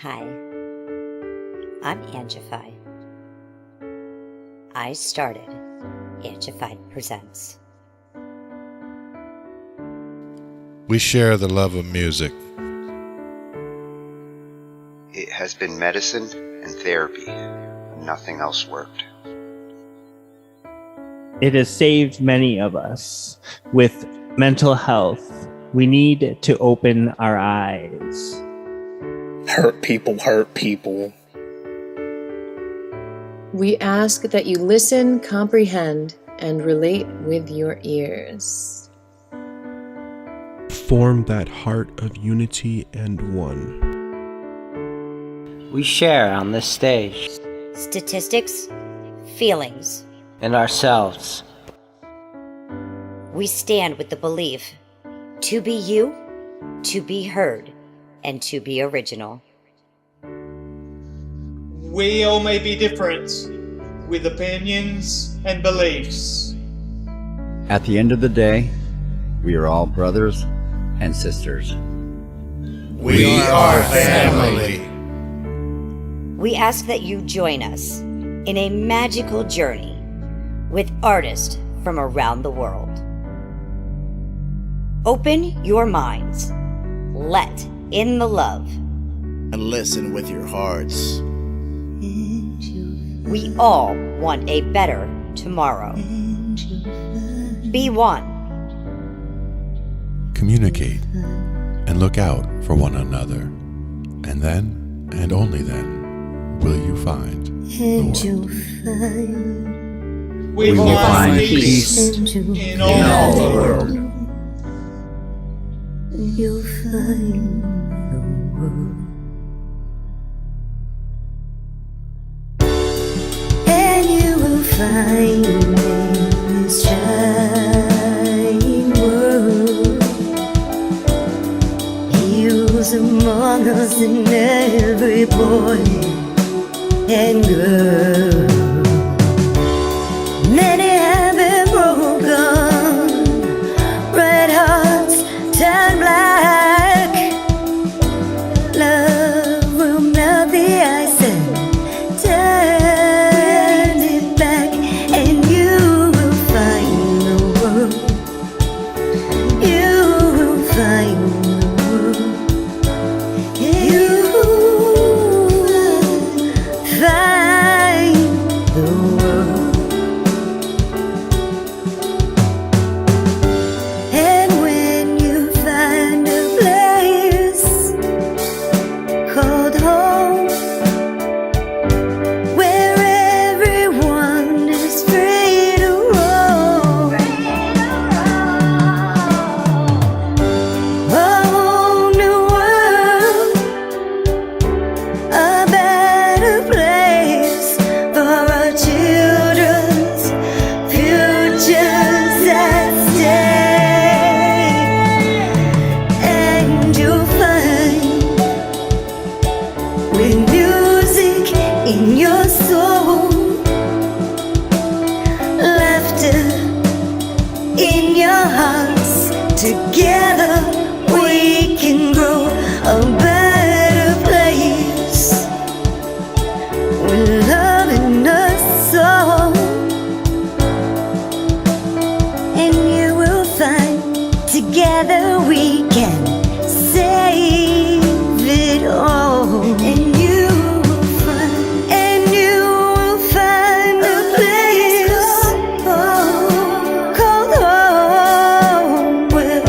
Hi, I'm Angified. I started Angified Presents. We share the love of music. It has been medicine and therapy. Nothing else worked. It has saved many of us. With mental health, we need to open our eyes. Hurt people hurt people. We ask that you listen, comprehend, and relate with your ears. Form that heart of unity and one. We share on this stage. Statistics, feelings. And ourselves. We stand with the belief to be you, to be heard, and to be original. We all may be different, with opinions and beliefs. At the end of the day, we are all brothers and sisters. We are family. We ask that you join us in a magical journey with artists from around the world. Open your minds. Let in the love. And listen with your hearts. We all want a better tomorrow. Be one. Communicate and look out for one another. And then, and only then, will you find the world. We will find peace in all the world. You'll find the world. And you will find in this shining world. He was among us in every boy and girl. Many have been broken, red hearts turn black. Love will melt the ice and turn it back, and you will find the world. You will find the world. You will find the world. And when you find a place called home, where everyone is free to roam, a whole new world, a better place for our children's futures at stake. And you'll find, with music in your soul, laughter in your hearts, together we can grow a better place, with love in us all. And you will find, together we can save it all. And you will find, and you will find a place called home, where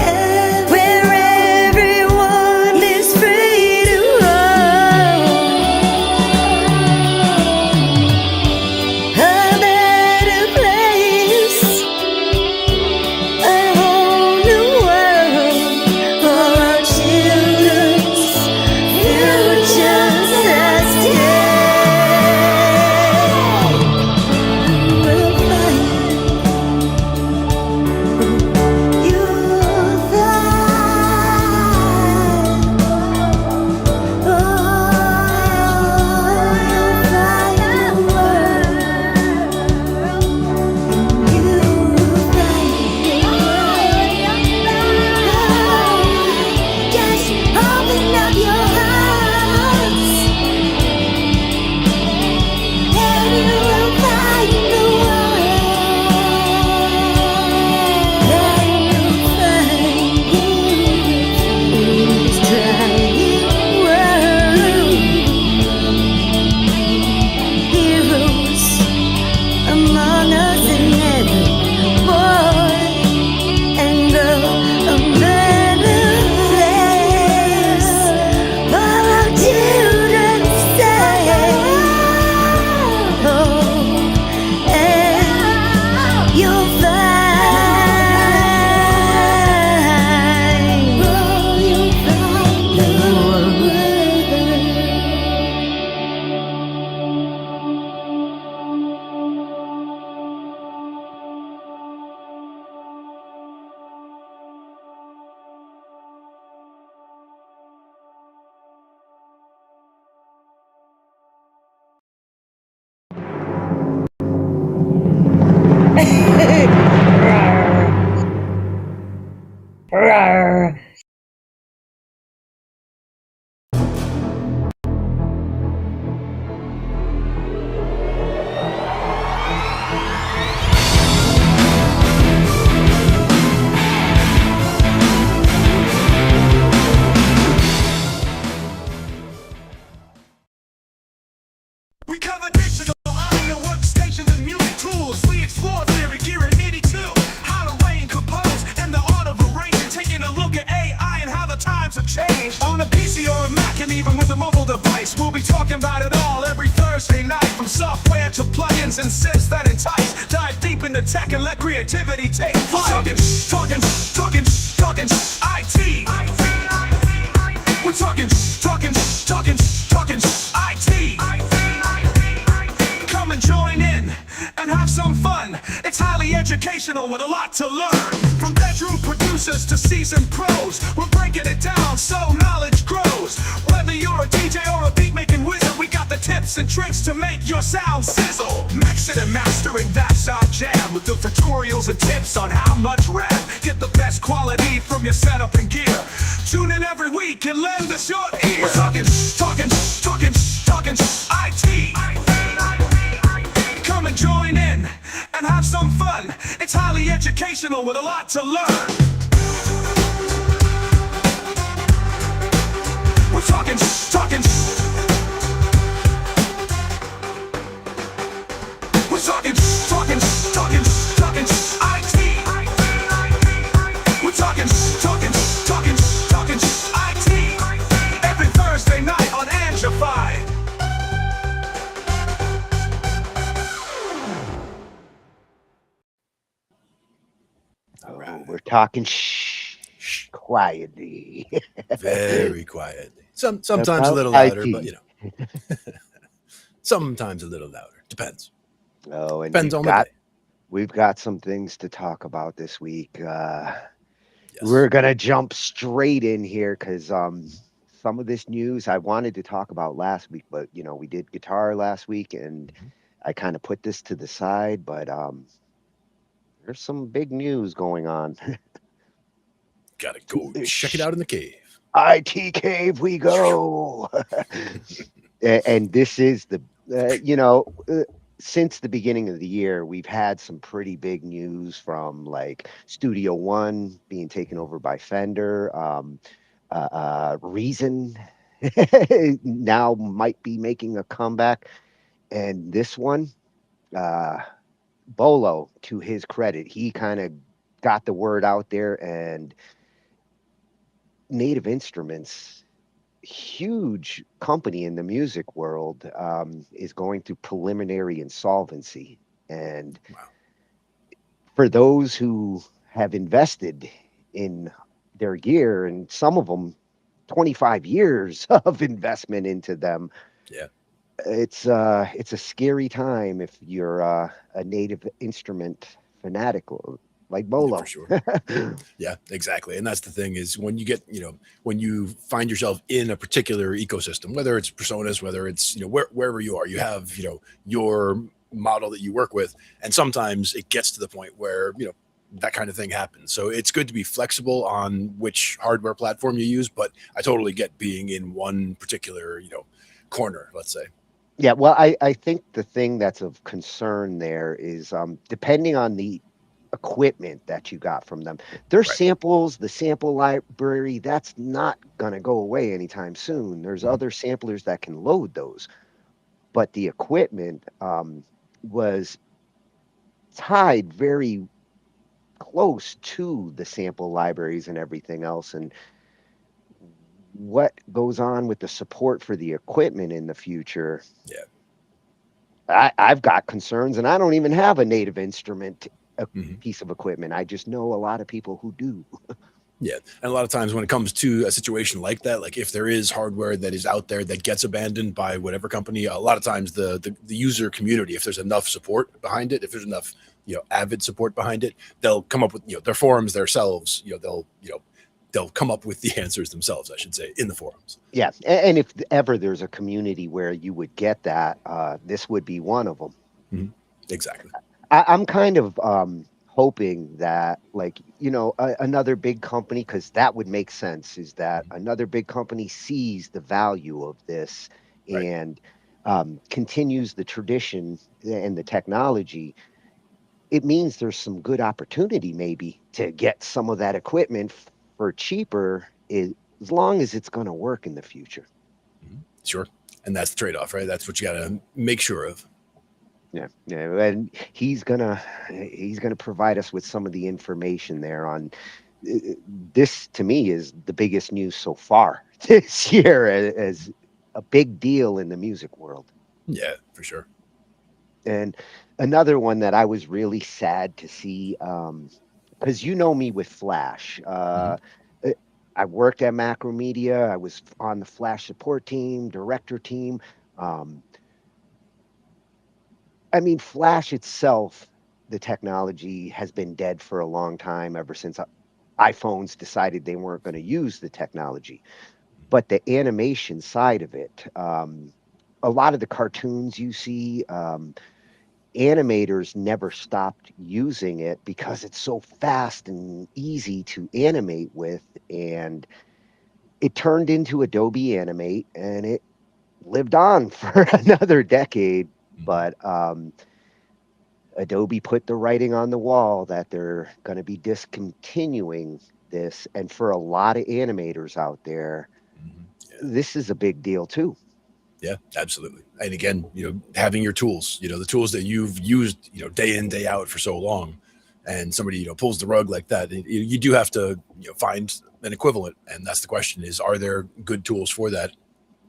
We cover digital, audio workstations and music tools. We explore theory, gear and MIDI too. How to arrange, compose, and the art of arranging. Taking a look at AI and how the times have changed. On a PC or a Mac and even with a mobile device, we'll be talking about it all every Thursday night. From software to plugins and synths that entice. Dive deep into tech and let creativity take flight. Talkin' IT. We're talking IT. Come and join in and have some fun. It's highly educational with a lot to learn. From bedroom producers to seasoned pros, we're breaking it down so knowledge grows. Whether you're a DJ or a beat making wizard, we got the tips and tricks to make your sound sizzle. Mixing and mastering, that's our jam. With the tutorials and tips on how much rev. Get the best quality from your setup and gear. Tune in every week and lend us your ear. We're talking IT. Come and join in and have some fun. It's highly educational with a lot to learn. We're talking IT. We're talking IT. Every Thursday night on Angified. Oh, we're talking shh quietly. Very quietly. Sometimes About a little louder, IT. but you know. Sometimes a little louder. Depends. Oh, and Depends on the day. we've got some things to talk about this week. We're gonna jump straight in here because some of this news I wanted to talk about last week, but you know, we did guitar last week and I kind of put this to the side, but there's some big news going on. Gotta go check it out in the cave. IT cave we go. And this is the since the beginning of the year, we've had some pretty big news from like Studio One being taken over by Fender. Reason now might be making a comeback. And this one, Bolo, to his credit, he kind of got the word out there, and Native Instruments, huge company in the music world, is going through preliminary insolvency. And for those who have invested in their gear, and some of them 25 years of investment into them, it's a scary time if you're a Native Instrument fanatic like Bolo. Yeah, for sure. Yeah, exactly. And that's the thing is when you get, when you find yourself in a particular ecosystem, whether it's personas, whether it's, wherever you are, you have, your model that you work with. And sometimes it gets to the point where, that kind of thing happens. So it's good to be flexible on which hardware platform you use, but I totally get being in one particular, corner, let's say. Yeah, well, I think the thing that's of concern there is depending on the equipment that you got from them. Their samples, the sample library, that's not going to go away anytime soon. There's other samplers that can load those. But the equipment was tied very close to the sample libraries and everything else. And what goes on with the support for the equipment in the future? I've got concerns, and I don't even have a Native Instrument piece of equipment. I just know a lot of people who do. Yeah. And a lot of times when it comes to a situation like that, like if there is hardware that is out there that gets abandoned by whatever company, a lot of times the user community, if there's enough support behind it, if there's enough, avid support behind it, they'll come up with, their forums themselves, they'll come up with the answers themselves, I should say, in the forums. Yeah. And if ever there's a community where you would get that, this would be one of them. Exactly. I'm kind of hoping that, like, another big company, because that would make sense, is that another big company sees the value of this and continues the tradition and the technology. It means there's some good opportunity maybe to get some of that equipment for cheaper, as long as it's going to work in the future. Sure. And that's the trade-off, right? That's what you got to make sure of. Yeah, and he's gonna provide us with some of the information there on this. To me, is the biggest news so far this year, as a big deal in the music world. Yeah, for sure. And another one that I was really sad to see, because you know me with Flash. Uh, I worked at Macromedia. I was on the Flash support team, director team. Um, I mean, Flash itself, the technology has been dead for a long time, ever since iPhones decided they weren't going to use the technology. But the animation side of it, a lot of the cartoons you see, animators never stopped using it because it's so fast and easy to animate with. And it turned into Adobe Animate, and it lived on for another decade. But Adobe put the writing on the wall that they're going to be discontinuing this. And for a lot of animators out there, this is a big deal too. Yeah, absolutely. And again, having your tools, the tools that you've used, day in, day out for so long, and somebody, pulls the rug like that, you do have to, find an equivalent. And that's the question: is, are there good tools for that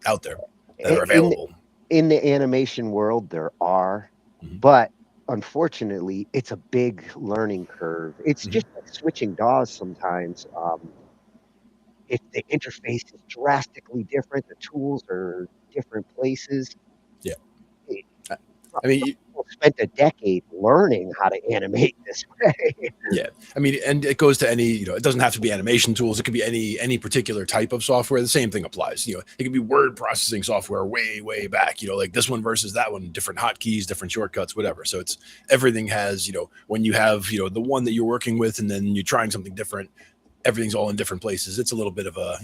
out there that are available? In the animation world, there are, but unfortunately, it's a big learning curve. It's just like switching DAWs sometimes. If the interface is drastically different, the tools are different places. Yeah. I mean, people spent a decade learning how to animate this way. Yeah. I mean, and it goes to any, it doesn't have to be animation tools. It could be any particular type of software. The same thing applies. It could be word processing software way, way back, like this one versus that one, different hotkeys, different shortcuts, whatever. So everything has, when you have, the one that you're working with and then you're trying something different, everything's all in different places. It's a little bit of a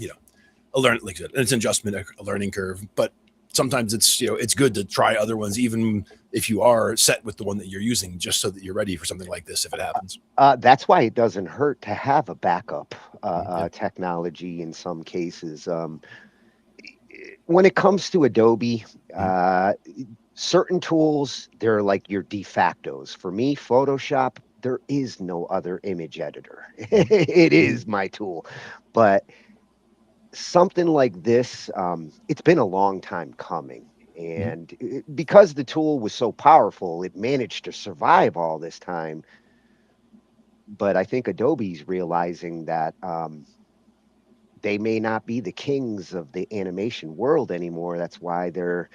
learn, like it's an adjustment, a learning curve, but sometimes it's, it's good to try other ones, even if you are set with the one that you're using, just so that you're ready for something like this if it happens. That's why it doesn't hurt to have a backup technology in some cases. When it comes to Adobe, certain tools, they're like your de factos. For me, Photoshop, there is no other image editor. It is my tool. But something like this, it's been a long time coming. And because the tool was so powerful, it managed to survive all this time. But I think Adobe's realizing that they may not be the kings of the animation world anymore. That's why they're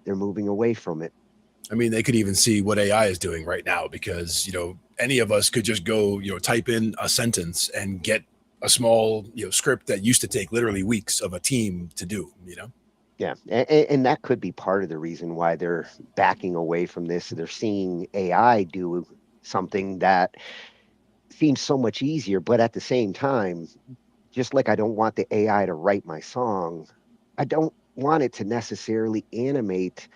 moving away from it. I mean, they could even see what AI is doing right now, because, any of us could just go, type in a sentence and get a small, script that used to take literally weeks of a team to do, Yeah. And that could be part of the reason why they're backing away from this. They're seeing AI do something that seems so much easier, but at the same time, just like I don't want the AI to write my song, I don't want it to necessarily animate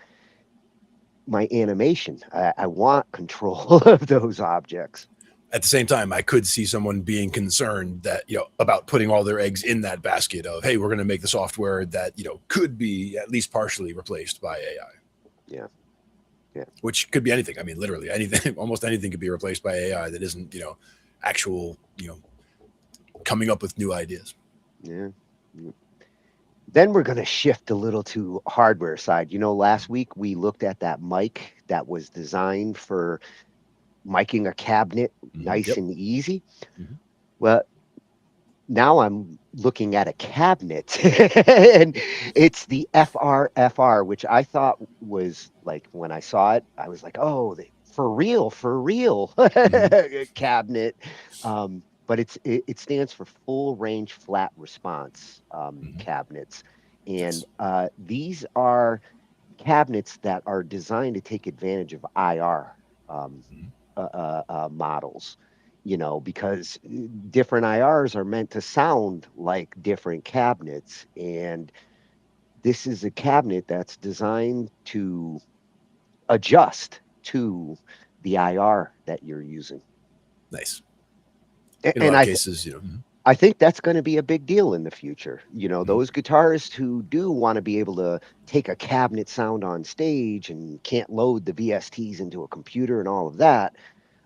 my animation. I want control of those objects. At the same time, I could see someone being concerned that, about putting all their eggs in that basket of, hey, we're going to make the software that, could be at least partially replaced by AI. Yeah. Yeah. Which could be anything. I mean, literally anything, almost anything could be replaced by AI that isn't, actual, coming up with new ideas. Yeah. Then we're going to shift a little to hardware side. Last week we looked at that mic that was designed for miking a cabinet nice and easy. Well, now I'm looking at a cabinet and it's the FRFR, which I thought was like, when I saw it, I was like, oh, for real cabinet. But it stands for full range flat response cabinets. And these are cabinets that are designed to take advantage of IR models, because different IRs are meant to sound like different cabinets. And this is a cabinet that's designed to adjust to the IR that you're using. Nice. In a lot of cases, I think that's going to be a big deal in the future. Mhm. Those guitarists who do want to be able to take a cabinet sound on stage and can't load the VSTs into a computer and all of that.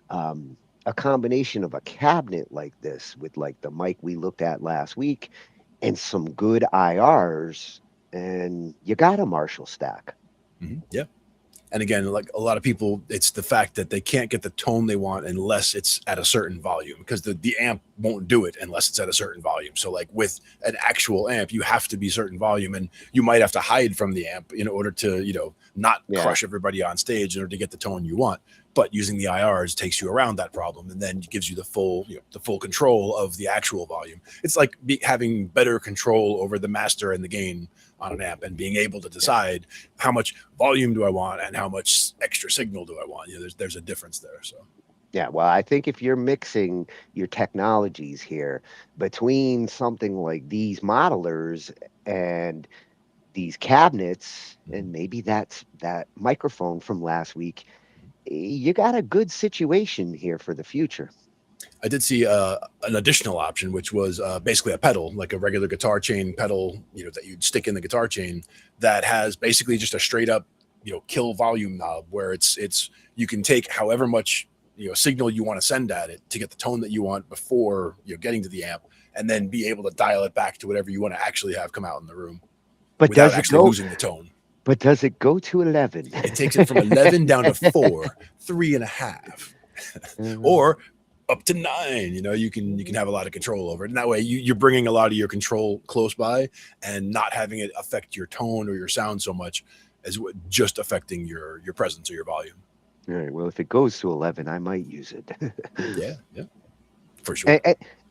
Um, a combination of a cabinet like this with like the mic we looked at last week and some good IRs, and you got a Marshall stack. Yeah. And again, like a lot of people, it's the fact that they can't get the tone they want unless it's at a certain volume, because the amp won't do it unless it's at a certain volume. So like with an actual amp, you have to be certain volume, and you might have to hide from the amp in order to, not Yeah. crush everybody on stage in order to get the tone you want. But using the IRs takes you around that problem, and then gives you the full control of the actual volume. It's like having better control over the master and the gain on an amp, and being able to decide how much volume do I want and how much extra signal do I want. There's a difference there. So Yeah, well, I think if you're mixing your technologies here between something like these modelers and these cabinets, and maybe that's that microphone from last week, you got a good situation here for the future. I did see an additional option, which was basically a pedal, like a regular guitar chain pedal, that you'd stick in the guitar chain, that has basically just a straight up, kill volume knob, where it's you can take however much signal you want to send at it to get the tone that you want before getting to the amp, and then be able to dial it back to whatever you want to actually have come out in the room, But without does it actually go? losing the tone. But does it go to 11? It takes it from 11 down to 4, 3.5, or up to 9. You can have a lot of control over it, and that way you're bringing a lot of your control close by, and not having it affect your tone or your sound so much as just affecting your presence or your volume. All right. Well, if it goes to 11, I might use it. Yeah, for sure.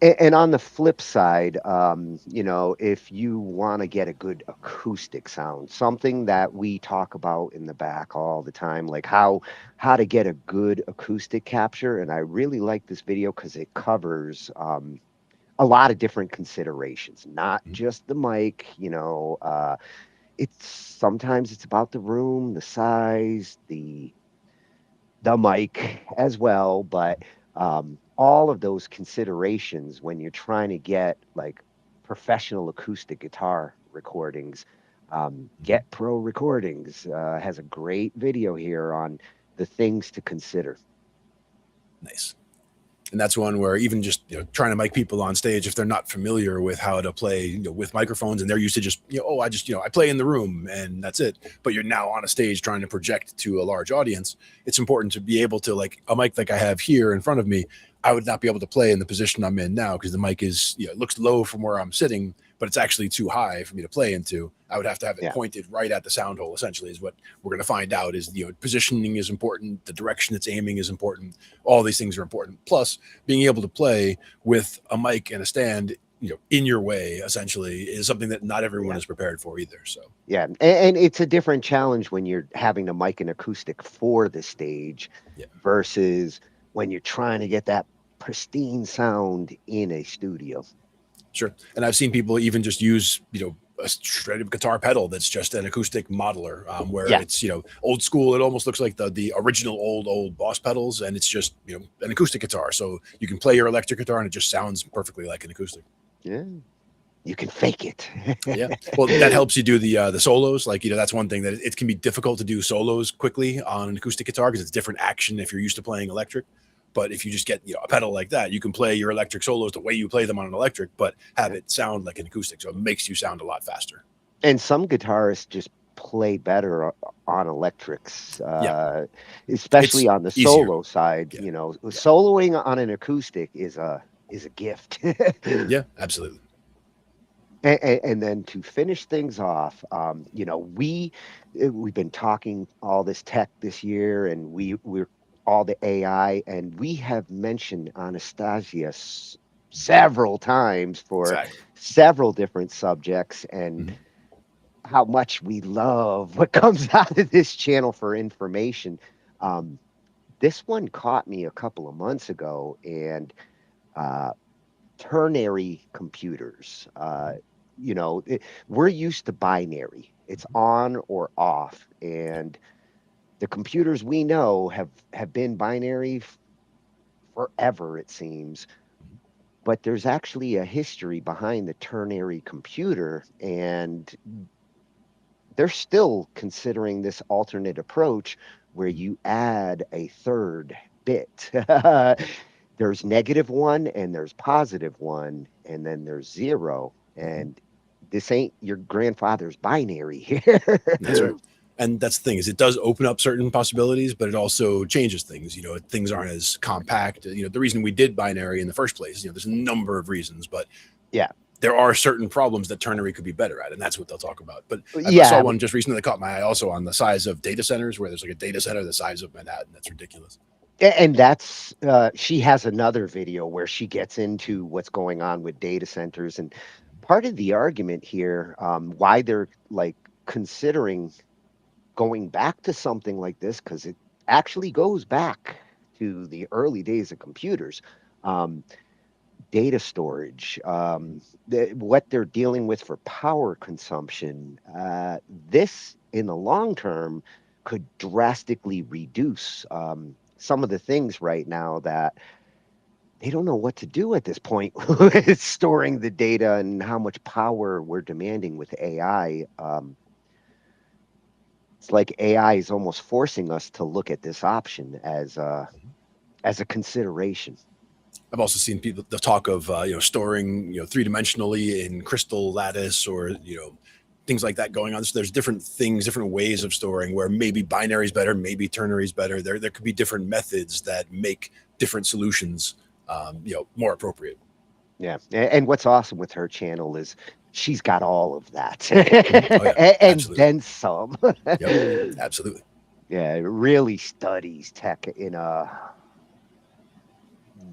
And on the flip side, if you want to get a good acoustic sound, something that we talk about in the back all the time, like how to get a good acoustic capture. And I really like this video because it covers a lot of different considerations, not just the mic. Sometimes it's about the room, the size, the mic as well, but all of those considerations when you're trying to get like professional acoustic guitar recordings. Get Pro Recordings has a great video here on the things to consider. Nice. And that's one where even just trying to mic people on stage, if they're not familiar with how to play with microphones, and they're used to just I play in the room and that's it, but you're now on a stage trying to project to a large audience, it's important to be able to, like a mic like I have here in front of me, I would not be able to play in the position I'm in now because the mic is it looks low from where I'm sitting, but it's actually too high for me to play into. I would have to have it pointed right at the sound hole, essentially, is what we're going to find out. Is positioning is important, the direction it's aiming is important, all these things are important. Plus, being able to play with a mic and a stand in your way, essentially, is something that not everyone is prepared for either. So and it's a different challenge when you're having to mic an acoustic for the stage versus when you're trying to get that pristine sound in a studio. Sure. And I've seen people even just use a straight up guitar pedal that's just an acoustic modeler, where it's old school. It almost looks like the original old Boss pedals, and it's just an acoustic guitar, so you can play your electric guitar and it just sounds perfectly like an acoustic. Yeah, you can fake it. Yeah, well, that helps you do the solos. Like that's one thing that it can be difficult to do solos quickly on an acoustic guitar because it's different action if you're used to playing electric. But if you just get a pedal like that, you can play your electric solos the way you play them on an electric, but have it sound like an acoustic. So it makes you sound a lot faster. And some guitarists just play better on electrics, especially on the solo side. Soloing on an acoustic is a gift. Yeah, absolutely. And then to finish things off, we've been talking all this tech this year, and we're all the AI, and we have mentioned Anastasia several times for several different subjects, and how much we love what comes out of this channel for information. This one caught me a couple of months ago, and ternary computers. We're used to binary. It's on or off, and the computers we know have been binary forever, it seems. but there's actually a history behind the ternary computer, and they're still considering this alternate approach where you add a third bit. There's -1 and there's +1, and then there's 0. And this ain't your grandfather's binary here. That's right. And that's the thing, is it does open up certain possibilities, but it also changes things. You know, things aren't as compact. You know, the reason we did binary in the first place, you know, there's a number of reasons, but yeah, there are certain problems that ternary could be better at, and that's what they'll talk about. But I yeah, saw one just recently that caught my eye also on the size of data centers, where there's like a data center the size of Manhattan. That's ridiculous. and that's she has another video where she gets into what's going on with data centers, and part of the argument here, why they're like considering going back to something like this, because it actually goes back to the early days of computers. Data storage, what they're dealing with for power consumption. This, in the long term, could drastically reduce some of the things right now that they don't know what to do at this point with storing the data and how much power we're demanding with AI. It's like AI is almost forcing us to look at this option as a consideration. I've also seen people the talk of storing three-dimensionally in crystal lattice, or things like that going on. So there's different things, different ways of storing, where maybe binary is better, maybe ternary is better. There could be different methods that make different solutions more appropriate. Yeah, and what's awesome with her channel is she's got all of that, Oh, yeah, and absolutely. then some. Yep, absolutely. Yeah, it really studies tech in a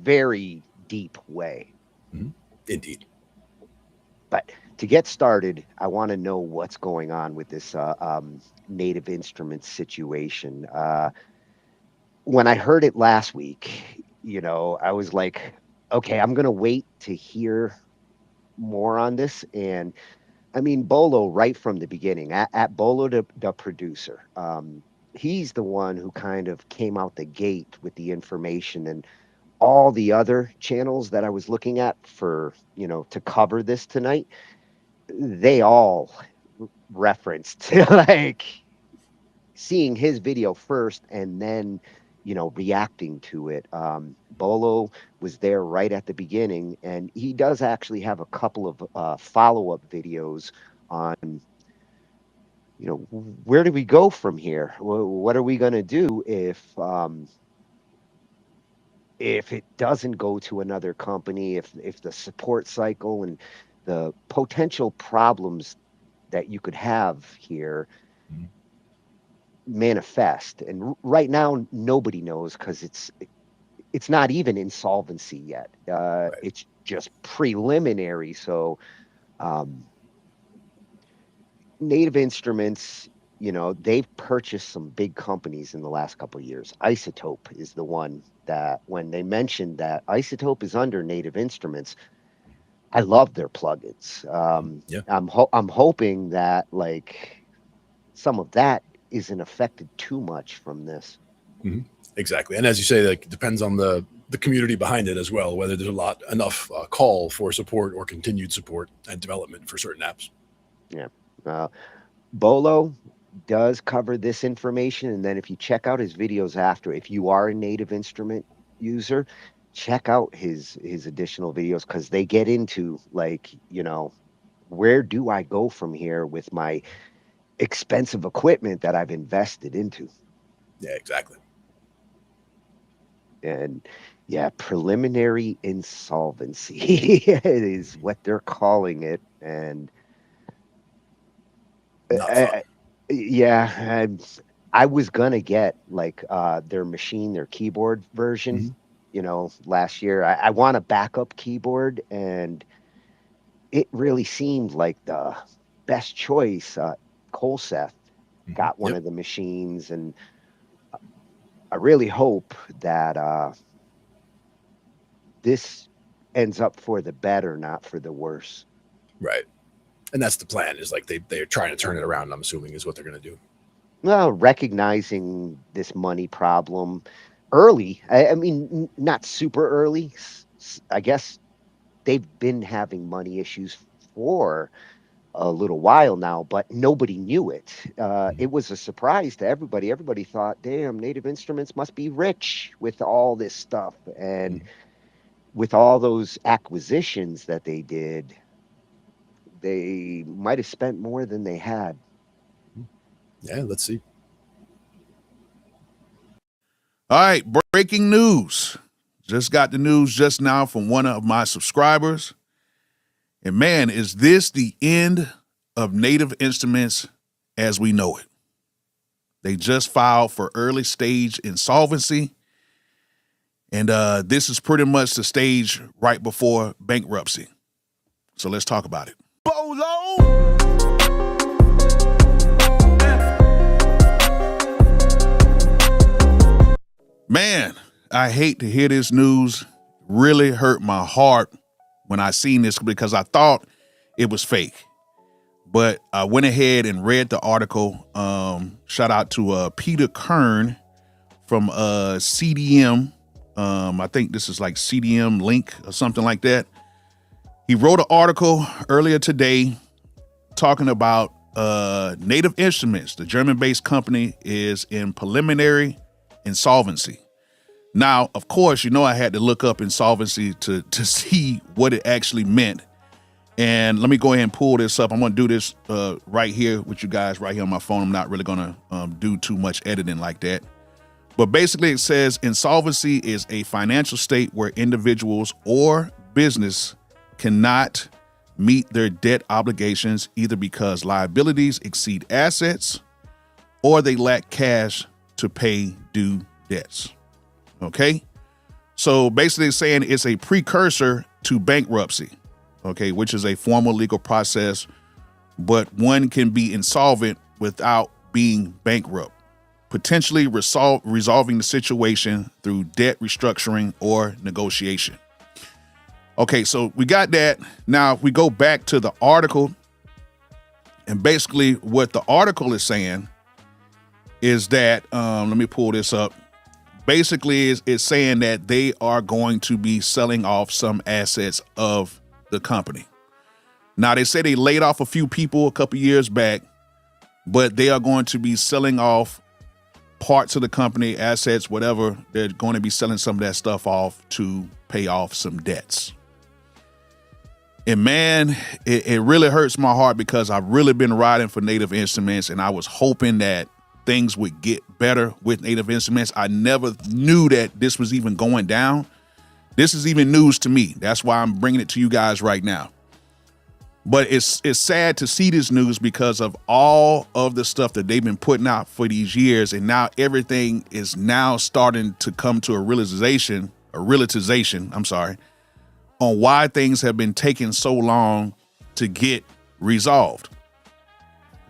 very deep way. Indeed. But to get started, I want to know what's going on with this Native Instruments situation. When I heard it last week, I was like, okay, I'm going to wait to hear more on this. And I mean, Bolo, right from the beginning, at Bolo, the producer, he's the one who kind of came out the gate with the information, and all the other channels that I was looking at for, to cover this tonight, they all referenced like seeing his video first and then, reacting to it. Bolo was there right at the beginning, and he does actually have a couple of follow-up videos on, where do we go from here? What are we going to do if it doesn't go to another company, if the support cycle and the potential problems that you could have here manifest. And right now nobody knows, because it's not even insolvency yet. It's just preliminary. So Native Instruments, they've purchased some big companies in the last couple of years. Isotope is the one that, when they mentioned that Isotope is under Native Instruments, I love their plugins. I'm hoping that like some of that isn't affected too much from this. Exactly. And as you say, like, it depends on the community behind it as well, whether there's enough call for support or continued support and development for certain apps. Yeah. Bolo does cover this information, and then if you check out his videos after, if you are a Native Instrument user, check out his additional videos, because they get into like, where do I go from here with my expensive equipment that I've invested into. Yeah, exactly. And yeah, preliminary insolvency is what they're calling it. And yeah, I was gonna get like their keyboard version, last year. I want a backup keyboard, and it really seemed like the best choice. Colseth got one of the machines, and I really hope that this ends up for the better, not for the worse. Right. And that's the plan, is like they're trying to turn it around, I'm assuming, is what they're going to do. Well, recognizing this money problem early. I mean, not super early. I guess they've been having money issues for a little while now, but nobody knew it. It was a surprise to everybody. Everybody thought, damn, Native Instruments must be rich with all this stuff. And with all those acquisitions that they did, they might have spent more than they had. Yeah, let's see. All right, breaking news. Just got the news just now from one of my subscribers. And man, is this the end of Native Instruments as we know it? They just filed for early stage insolvency. And this is pretty much the stage right before bankruptcy. So let's talk about it. Man, I hate to hear this news. Really hurt my heart when I seen this because I thought it was fake. But I went ahead and read the article. Shout out to Peter Kern from CDM. I think this is like CDM Link or something like that. He wrote an article earlier today talking about Native Instruments. The German-based company is in preliminary insolvency. Now, of course, I had to look up insolvency to see what it actually meant. And let me go ahead and pull this up. I'm going to do this right here with you guys right here on my phone. I'm not really going to do too much editing like that. But basically it says insolvency is a financial state where individuals or business cannot meet their debt obligations either because liabilities exceed assets or they lack cash to pay due debts. Okay? So basically it's saying it's a precursor to bankruptcy, okay, which is a formal legal process, but one can be insolvent without being bankrupt, potentially resolving the situation through debt restructuring or negotiation. Okay, so we got that. Now we go back to the article, and basically what the article is saying is that, let me pull this up. Basically it's saying that they are going to be selling off some assets of the company. Now they say they laid off a few people a couple years back, but they are going to be selling off parts of the company, assets, whatever. They're going to be selling some of that stuff off to pay off some debts. And man, it really hurts my heart because I've really been riding for Native Instruments and I was hoping that things would get better with Native Instruments. I never knew that this was even going down. This is even news to me. That's why I'm bringing it to you guys right now. But it's sad to see this news because of all of the stuff that they've been putting out for these years. And now everything is now starting to come to a realization, on why things have been taking so long to get resolved.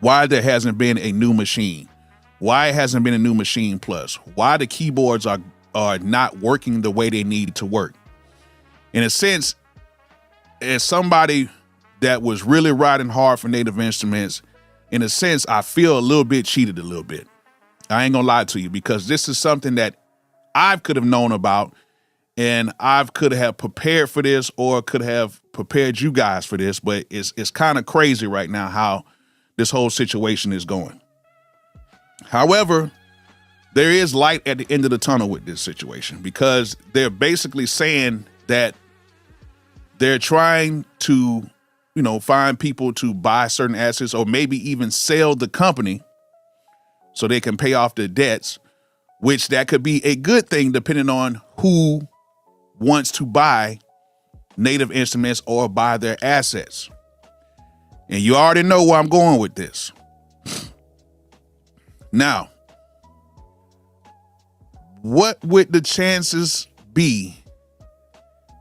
Why there hasn't been a new machine. Why it hasn't been a new machine plus. Why the keyboards are not working the way they need to work. In a sense, as somebody that was really riding hard for Native Instruments, in a sense, I feel a little bit cheated a little bit. I ain't gonna lie to you because this is something that I could have known about and I could have prepared for this or could have prepared you guys for this, but it's kind of crazy right now how this whole situation is going. However, there is light at the end of the tunnel with this situation because they're basically saying that they're trying to, find people to buy certain assets or maybe even sell the company so they can pay off their debts, which that could be a good thing depending on who wants to buy Native Instruments or buy their assets. And you already know where I'm going with this. Now, what would the chances be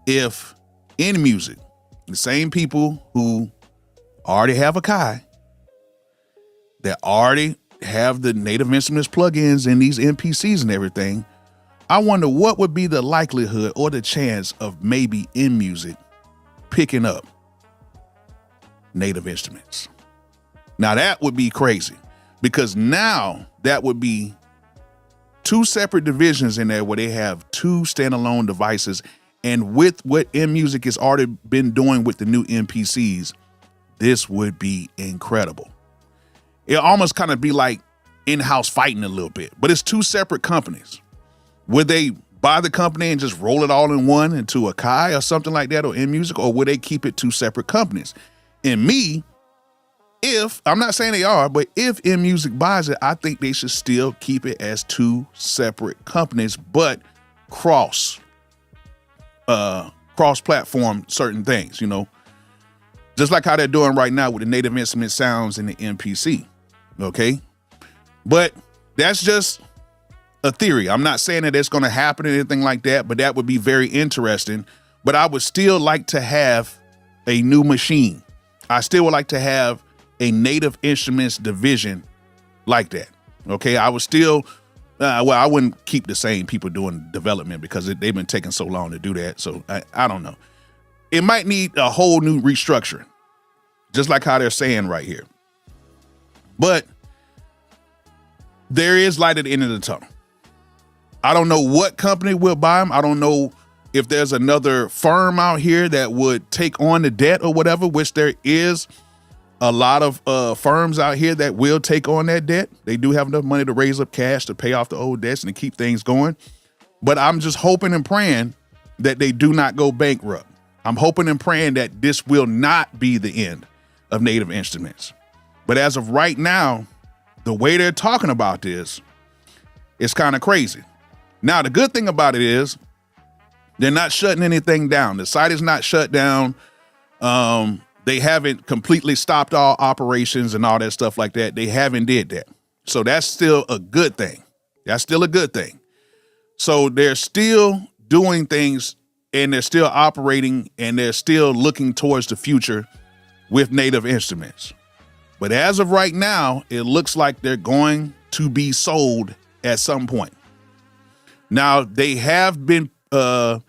if in music, the same people who already have a Kai, that already have the Native Instruments plugins in these MPCs and everything, I wonder what would be the likelihood or the chance of maybe in music picking up Native Instruments. Now that would be crazy because now that would be two separate divisions in there where they have two standalone devices And with what M-Music has already been doing with the new MPCs, this would be incredible. It almost kind of be like in-house fighting a little bit, but it's two separate companies. Would they buy the company and just roll it all in one into a Kai or something like that, or M-Music, or would they keep it two separate companies? And me, if, I'm not saying they are, but if M-Music buys it, I think they should still keep it as two separate companies, but cross-platform certain things, you know, just like how they're doing right now with the Native Instrument sounds in the MPC, okay? But that's just a theory. I'm not saying that it's going to happen or anything like that, but that would be very interesting. But I would still like to have a new machine. I still would like to have a Native Instruments division like that, okay? I would still... well, I wouldn't keep the same people doing development because they've been taking so long to do that. So I don't know. It might need a whole new restructuring, just like how they're saying right here. But there is light at the end of the tunnel. I don't know what company will buy them. I don't know if there's another firm out here that would take on the debt or whatever, which there is a lot of firms out here that will take on that debt. They do have enough money to raise up cash to pay off the old debts and to keep things going. But I'm just hoping and praying that they do not go bankrupt. I'm hoping and praying that this will not be the end of Native Instruments. But as of right now, the way they're talking about this is kind of crazy. Now, the good thing about it is they're not shutting anything down. The site is not shut down. They haven't completely stopped all operations and all that stuff like that. They haven't did that. So that's still a good thing. That's still a good thing. So they're still doing things and they're still operating and they're still looking towards the future with Native Instruments. But as of right now, it looks like they're going to be sold at some point. Now, they have been under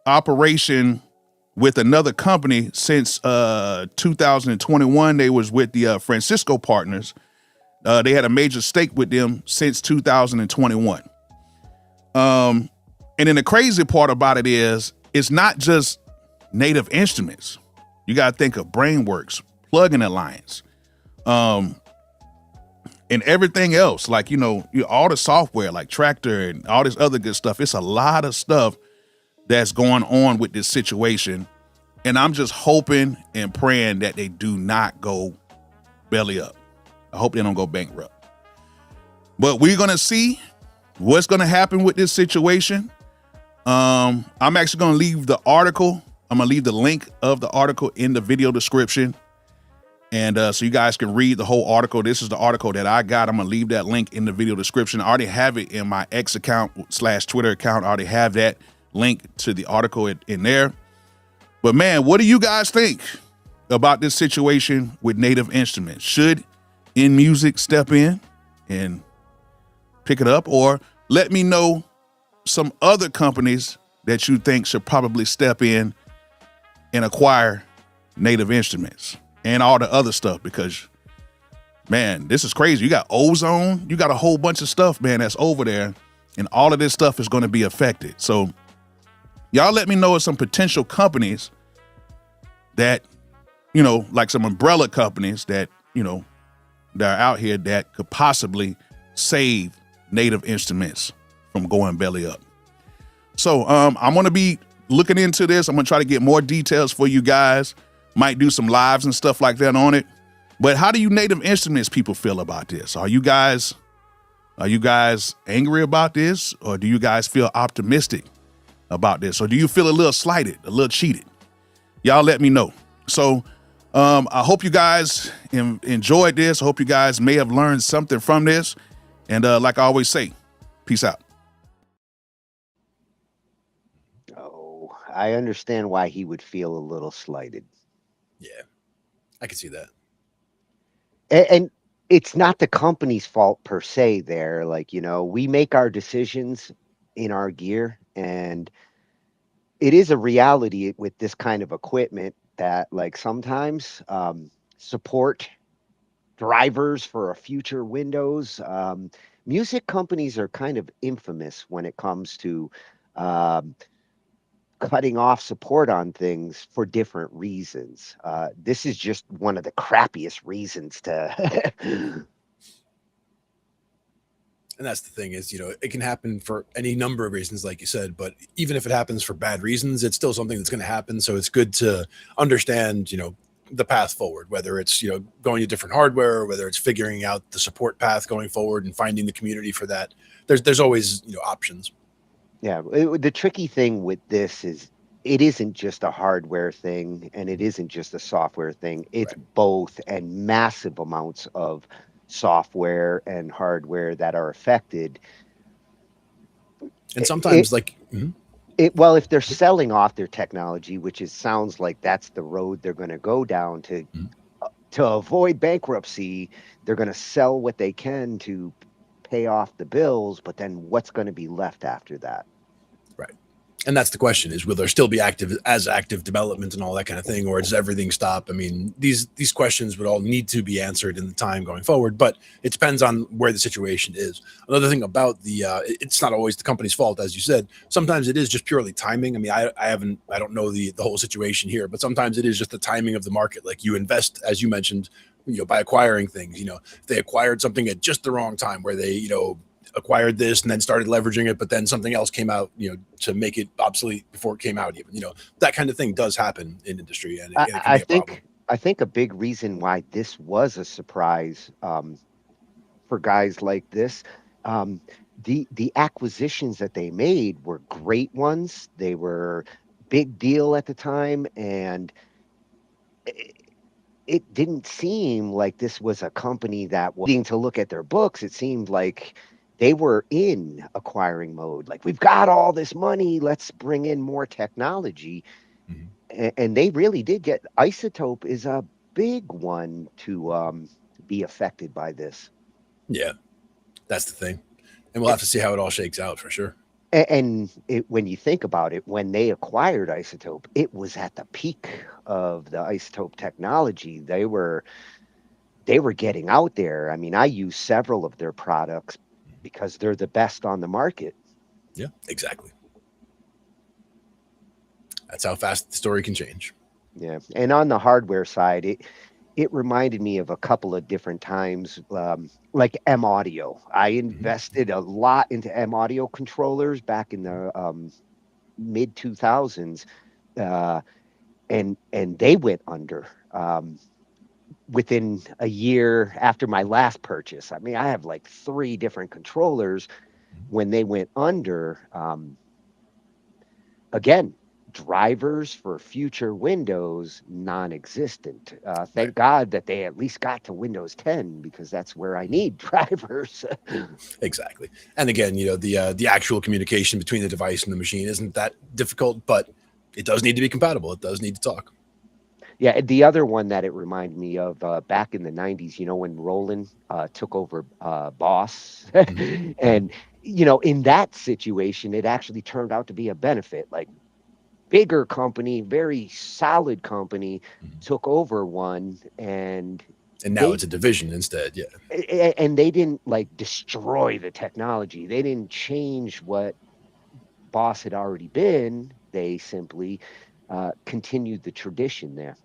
operation with another company since 2021. They was with the Francisco Partners. They had a major stake with them since 2021. And then the crazy part about it is it's not just Native Instruments. You got to think of Brainworks, Plugin Alliance, and everything else. Like, you know, all the software like Tractor and all this other good stuff. It's a lot of stuff that's going on with this situation. And I'm just hoping and praying that they do not go belly up. I hope they don't go bankrupt. But we're going to see what's going to happen with this situation. I'm actually going to leave the article. I'm going to leave the link of the article in the video description. And so you guys can read the whole article. This is the article that I got. I'm going to leave that link in the video description. I already have it in my X account / Twitter account. I already have that link to the article in there. But man, what do you guys think about this situation with Native Instruments? Should M-Music step in and pick it up? Or let me know some other companies that you think should probably step in and acquire Native Instruments and all the other stuff, because man, this is crazy. You got Ozone, you got a whole bunch of stuff, man, that's over there, and all of this stuff is going to be affected. So y'all let me know of some potential companies that, you know, like some umbrella companies that, you know, that are out here that could possibly save Native Instruments from going belly up. So I'm going to be looking into this. I'm going to try to get more details for you guys. Might do some lives and stuff like that on it. But how do you Native Instruments people feel about this? Are you guys angry about this? Or do you guys feel optimistic about this? Or do you feel a little slighted, a little cheated? Y'all let me know. So I hope you guys enjoyed this. I hope you guys may have learned something from this. And like I always say, peace out. Oh, I understand why he would feel a little slighted. Yeah, I can see that. And it's not the company's fault per se there. Like, you know, we make our decisions in our gear, and it is a reality with this kind of equipment that, like, sometimes support drivers for a future Windows. Music companies are kind of infamous when it comes to um, cutting off support on things for different reasons. This is just one of the crappiest reasons to. And that's the thing is, it can happen for any number of reasons, like you said, but even if it happens for bad reasons, it's still something that's going to happen. So it's good to understand, the path forward, whether it's, going to different hardware, or whether it's figuring out the support path going forward and finding the community for that. There's always, options. Yeah, the tricky thing with this is it isn't just a hardware thing and it isn't just a software thing. It's both, and massive amounts of software and hardware that are affected. And sometimes mhm. Well, if they're selling off their technology, which sounds like that's the road they're going to go down to avoid bankruptcy, they're going to sell what they can to pay off the bills, but then what's going to be left after that? Right. And that's the question is, will there still be active development and all that kind of thing, or does everything stop? I mean, these questions would all need to be answered in the time going forward, but it depends on where the situation is. Another thing about it's not always the company's fault, as you said. Sometimes it is just purely timing. I mean, I don't know the whole situation here, but sometimes it is just the timing of the market. Like you invest, as you mentioned, by acquiring things, if they acquired something at just the wrong time where they, acquired this and then started leveraging it, but then something else came out, to make it obsolete before it came out even, that kind of thing does happen in industry. And it can be a problem. I think a big reason why this was a surprise for guys like this, the acquisitions that they made were great ones. They were big deal at the time, and it didn't seem like this was a company that was needing to look at their books. It seemed like they were in acquiring mode. Like, we've got all this money, let's bring in more technology. And they really did get. Isotope is a big one to be affected by this. Yeah, that's the thing. And we'll have to see how it all shakes out for sure. And when you think about it, when they acquired Isotope, it was at the peak of the Isotope technology. They were getting out there. I mean, I use several of their products because they're the best on the market. Yeah, exactly. That's how fast the story can change. Yeah. And on the hardware side, it reminded me of a couple of different times, like M Audio. I invested a lot into M Audio controllers back in the mid 2000s, and they went under within a year after my last purchase. I mean, I have like 3 different controllers. When they went under, again, drivers for future Windows non-existent. Thank God that they at least got to Windows 10, because that's where I need drivers. Exactly. And again, the actual communication between the device and the machine isn't that difficult, but it does need to be compatible. It does need to talk. Yeah, the other one that it reminded me of, back in the 90s, when Roland took over Boss. And, in that situation, it actually turned out to be a benefit. Like, bigger company, very solid company, took over one, and now it's a division instead. Yeah. And they didn't destroy the technology. They didn't change what Boss had already been. They simply continued the tradition there.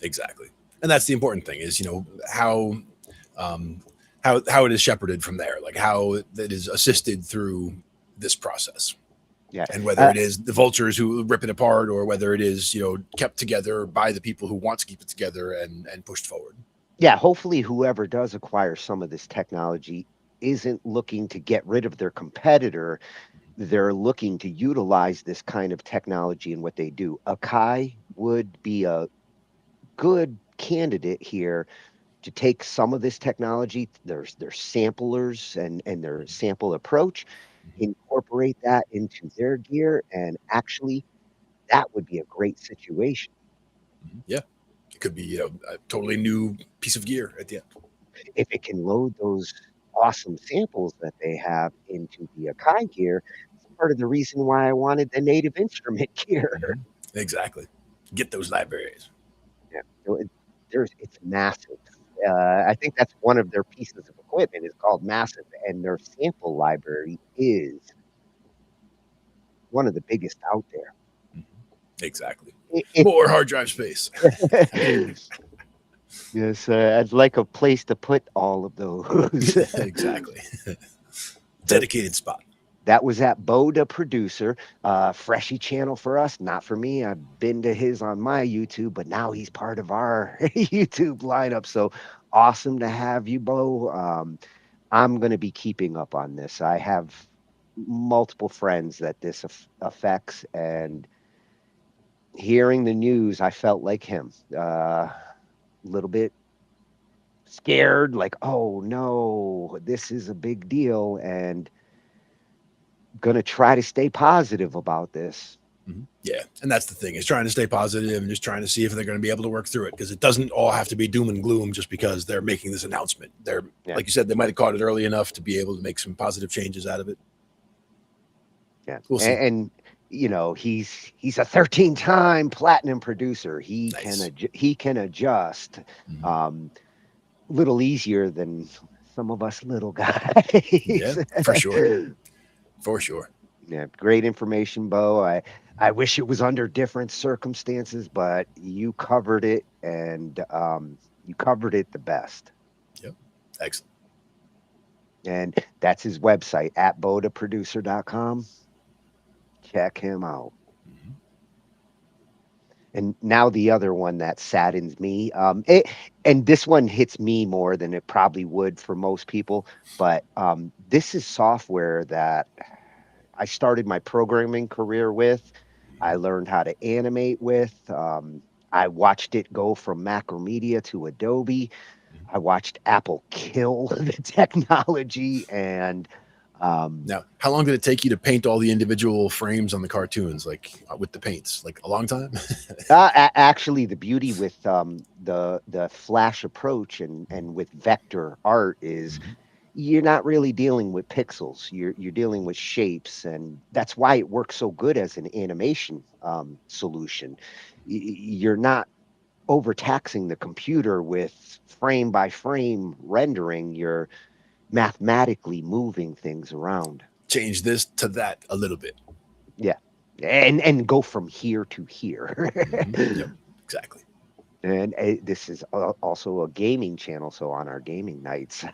Exactly. And that's the important thing is, how it is shepherded from there, like how it is assisted through this process. Yeah. And whether it is the vultures who rip it apart, or whether it is, kept together by the people who want to keep it together and pushed forward. Yeah. Hopefully whoever does acquire some of this technology isn't looking to get rid of their competitor. They're looking to utilize this kind of technology in what they do. Akai would be a good candidate here to take some of this technology, their samplers and their sample approach, incorporate that into their gear, and actually that would be a great situation. Yeah. It could be, a totally new piece of gear at the end. If it can load those awesome samples that they have into the Akai gear, it's part of the reason why I wanted the Native Instrument gear. Exactly. Get those libraries. Yeah. So it's massive. I think that's one of their pieces of equipment. It's called Massive, and their sample library is one of the biggest out there. Exactly. It More hard drive space. yes, I'd like a place to put all of those. Exactly. So Dedicated spot. that was at Boda Producer, freshy channel for us, not for me. I've been to his on my YouTube, but now he's part of our YouTube lineup. So awesome to have you, Bo. I'm going to be keeping up on this. I have multiple friends that this affects, and hearing the news, I felt like him, a little bit scared, like, oh no, this is a big deal, and going to try to stay positive about this. Yeah, and that's the thing, is trying to stay positive and just trying to see if they're going to be able to work through it, because it doesn't all have to be doom and gloom just because they're making this announcement. They're like you said, they might have caught it early enough to be able to make some positive changes out of it. Yeah, We'll see. and you know, he's a 13-time platinum producer. He can adjust little easier than some of us little guys. Yeah, for sure. For sure. Yeah, great information, Bo. I wish it was under different circumstances, but you covered it, and you covered it the best. Yep. Excellent. And that's his website, at bodaproducer.com. Check him out. And now the other one that saddens me, and this one hits me more than it probably would for most people, but this is software that I started my programming career with. I learned how to animate with. I watched it go from Macromedia to Adobe. I watched Apple kill the technology, and now, how long did it take you to paint all the individual frames on the cartoons, like with the paints? Like a long time? actually, the beauty with the Flash approach and with vector art is you're not really dealing with pixels. You're dealing with shapes, and that's why it works so good as an animation solution. You're not overtaxing the computer with frame by frame rendering. You're mathematically moving things around. Change this to that a little bit. Yeah, and go from here to here. Yep, exactly. And this is also a gaming channel, so on our gaming nights,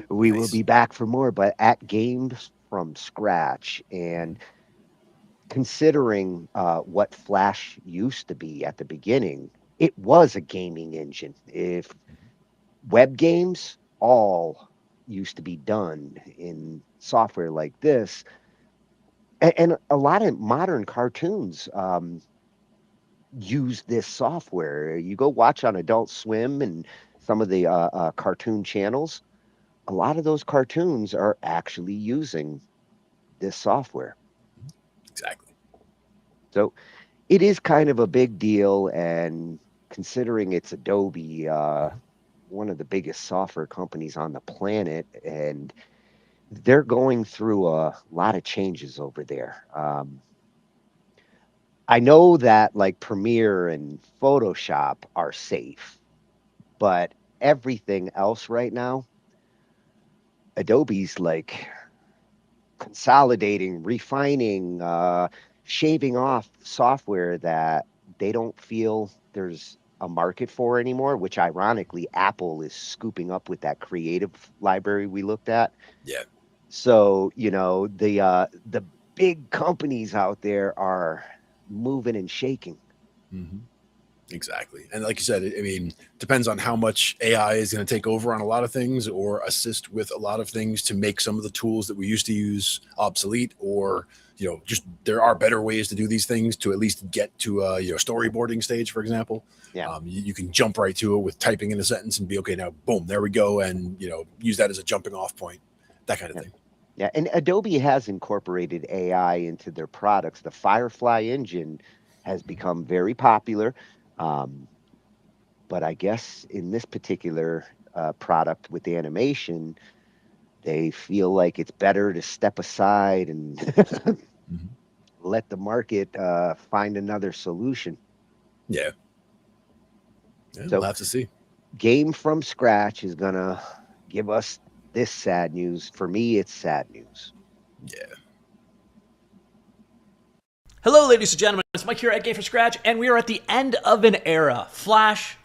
we will be back for more, but at Games from Scratch. And considering what Flash used to be at the beginning, it was a gaming engine. If web games all used to be done in software like this, and a lot of modern cartoons use this software. You go watch on Adult Swim and some of the cartoon channels, a lot of those cartoons are actually using this software. Exactly. So it is kind of a big deal, and considering it's Adobe, one of the biggest software companies on the planet, and they're going through a lot of changes over there. I know that like Premiere and Photoshop are safe, but everything else right now, Adobe's like consolidating, refining, shaving off software that they don't feel there's a market for anymore, which ironically Apple is scooping up with that creative library we looked at. Yeah. So, you know, the big companies out there are moving and shaking. Exactly. And like you said, I mean, depends on how much AI is going to take over on a lot of things or assist with a lot of things to make some of the tools that we used to use obsolete, or, you know, just there are better ways to do these things to at least get to a, you know, storyboarding stage, for example. Yeah. You can jump right to it with typing in a sentence and be, okay, now, boom, there we go. And, you know, use that as a jumping off point, that kind of thing. Yeah. And Adobe has incorporated AI into their products. The Firefly engine has become very popular. But I guess in this particular product with the animation, they feel like it's better to step aside and let the market find another solution. Yeah. So we'll have to see. Game from Scratch is going to give us this sad news. For me, it's sad news. Hello, ladies and gentlemen. It's Mike here at Game from Scratch, and we are at the end of an era. Flash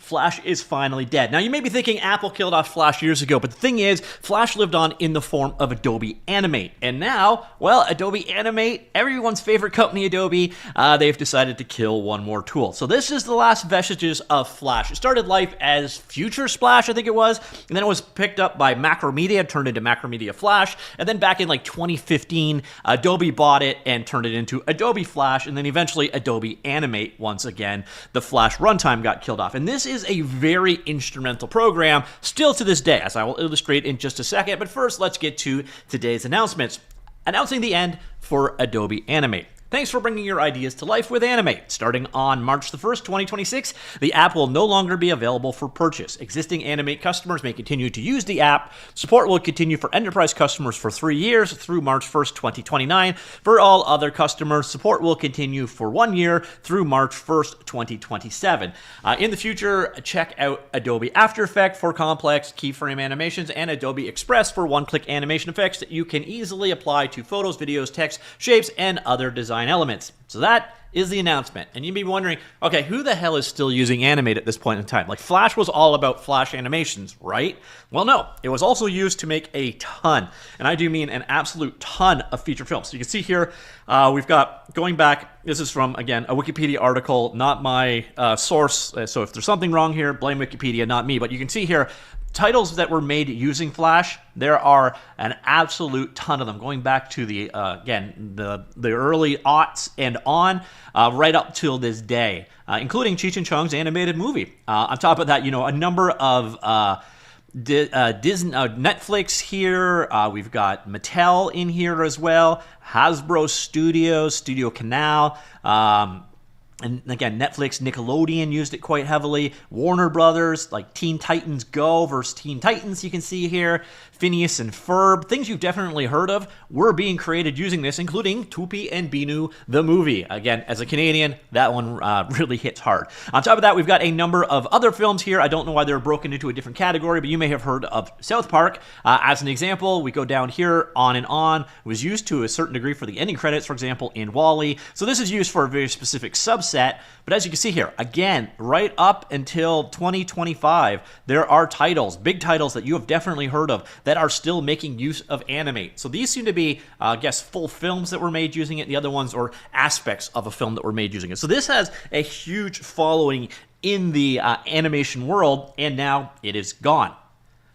is finally dead. Now, you may be thinking Apple killed off Flash years ago, but the thing is, Flash lived on in the form of Adobe Animate. And now, well, Adobe Animate, everyone's favorite company, Adobe, they've decided to kill one more tool. So this is the last vestiges of Flash. It started life as Future Splash, I think it was, and then it was picked up by Macromedia, turned into Macromedia Flash, and then back in like 2015, Adobe bought it and turned it into Adobe Flash, and then eventually Adobe Animate once again. The Flash runtime got killed off. And this is a very instrumental program still to this day, as I will illustrate in just a second. But first, let's get to today's announcements. Announcing the end for Adobe Animate. Thanks for bringing your ideas to life with Animate. Starting on March the 1st, 2026, the app will no longer be available for purchase. Existing Animate customers may continue to use the app. Support will continue for enterprise customers for 3 years through March 1st, 2029. For all other customers, support will continue for 1 year through March 1st, 2027. In the future, check out Adobe After Effects for complex keyframe animations and Adobe Express for one-click animation effects that you can easily apply to photos, videos, text, shapes, and other design elements. So that is the announcement. And you'd be wondering, okay, who the hell is still using Animate at this point in time? Like, Flash was all about Flash animations, right? Well, no. It was also used to make a ton, and I do mean an absolute ton of feature films. So you can see here, we've got, going back, this is from, again, a Wikipedia article, not my source. So if there's something wrong here, blame Wikipedia, not me. But you can see here, titles that were made using Flash, there are an absolute ton of them, going back to the, again, the early aughts and on, right up till this day, including Cheech and Chong's animated movie. On top of that, you know, a number of Disney, Netflix here, we've got Mattel in here as well, Hasbro Studios, Studio Canal, and again, Netflix, Nickelodeon used it quite heavily. Warner Brothers, like Teen Titans Go versus Teen Titans, you can see here. Phineas and Ferb, things you've definitely heard of, were being created using this, including Tupi and Binu, the movie. Again, as a Canadian, that one really hits hard. On top of that, we've got a number of other films here. I don't know why they're broken into a different category, but you may have heard of South Park. As an example, we go down here, On and On. It was used to a certain degree for the ending credits, for example, in WALL-E. So this is used for a very specific subset. But as you can see here, again, right up until 2025, there are titles, big titles that you have definitely heard of that are still making use of Animate. So these seem to be, I guess, full films that were made using it. The other ones are aspects of a film that were made using it. So this has a huge following in the animation world, and now it is gone.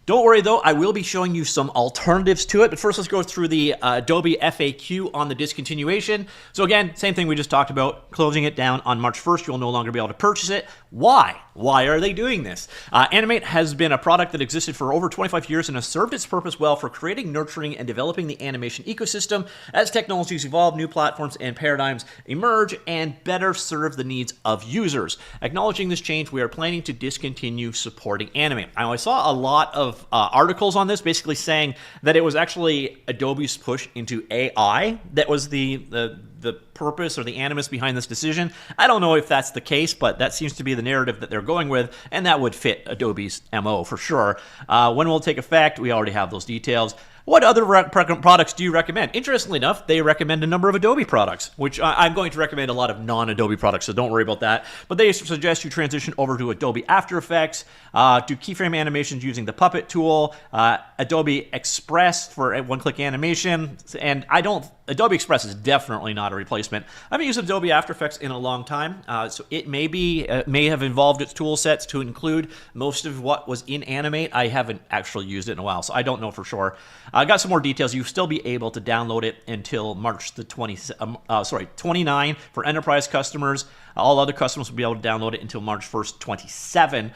Don't worry, though, I will be showing you some alternatives to it, but first let's go through the Adobe FAQ on the discontinuation. So again, same thing we just talked about, closing it down on March 1st. You'll no longer be able to purchase it. Why? Why are they doing this? Animate has been a product that existed for over 25 years and has served its purpose well for creating, nurturing, and developing the animation ecosystem. As technologies evolve, new platforms and paradigms emerge and better serve the needs of users. Acknowledging this change, we are planning to discontinue supporting Animate. Now, I saw a lot of articles on this basically saying that it was actually Adobe's push into AI that was the purpose or the animus behind this decision. I don't know if that's the case, but that seems to be the narrative that they're going with, and that would fit Adobe's MO for sure. When will it take effect? We already have those details. What other products do you recommend? Interestingly enough, they recommend a number of Adobe products, which I'm going to recommend a lot of non-Adobe products, so don't worry about that. But they suggest you transition over to Adobe After Effects, do keyframe animations using the Puppet tool, Adobe Express for one-click animation, and Adobe Express is definitely not a replacement. I haven't used Adobe After Effects in a long time, so it may have evolved its tool sets to include most of what was in Animate. I haven't actually used it in a while, so I don't know for sure. I got some more details. You'll still be able to download it until March the 29 for enterprise customers. All other customers will be able to download it until March 1st, 27.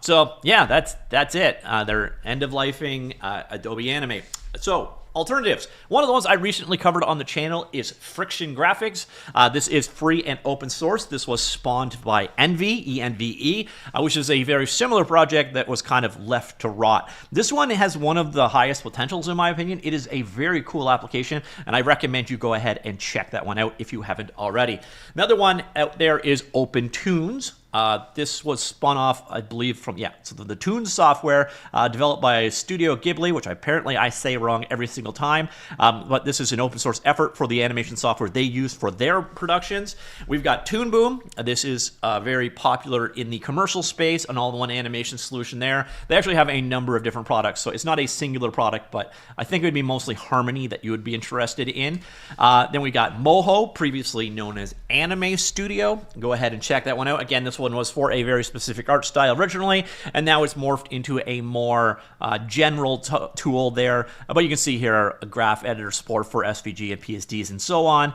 So yeah, that's it. They're end-of-lifing Adobe Animate. So alternatives. One of the ones I recently covered on the channel is Friction Graphics. This is free and open source. This was spawned by Envy, ENVE, which is a very similar project that was kind of left to rot. This one has one of the highest potentials in my opinion. It is a very cool application, and I recommend you go ahead and check that one out if you haven't already. Another one out there is OpenTunes. This was spun off, I believe, from so the Toons software developed by Studio Ghibli, which apparently I say wrong every single time. But this is an open source effort for the animation software they use for their productions. We've got Toon Boom. This is very popular in the commercial space, an all-in-one animation solution there. They actually have a number of different products, so it's not a singular product, but I think it would be mostly Harmony that you would be interested in. Then we got Moho, previously known as Anime Studio. Go ahead and check that one out. Again, this one was for a very specific art style originally, and now it's morphed into a more general tool there. But you can see here a graph editor support for SVG and PSDs and so on.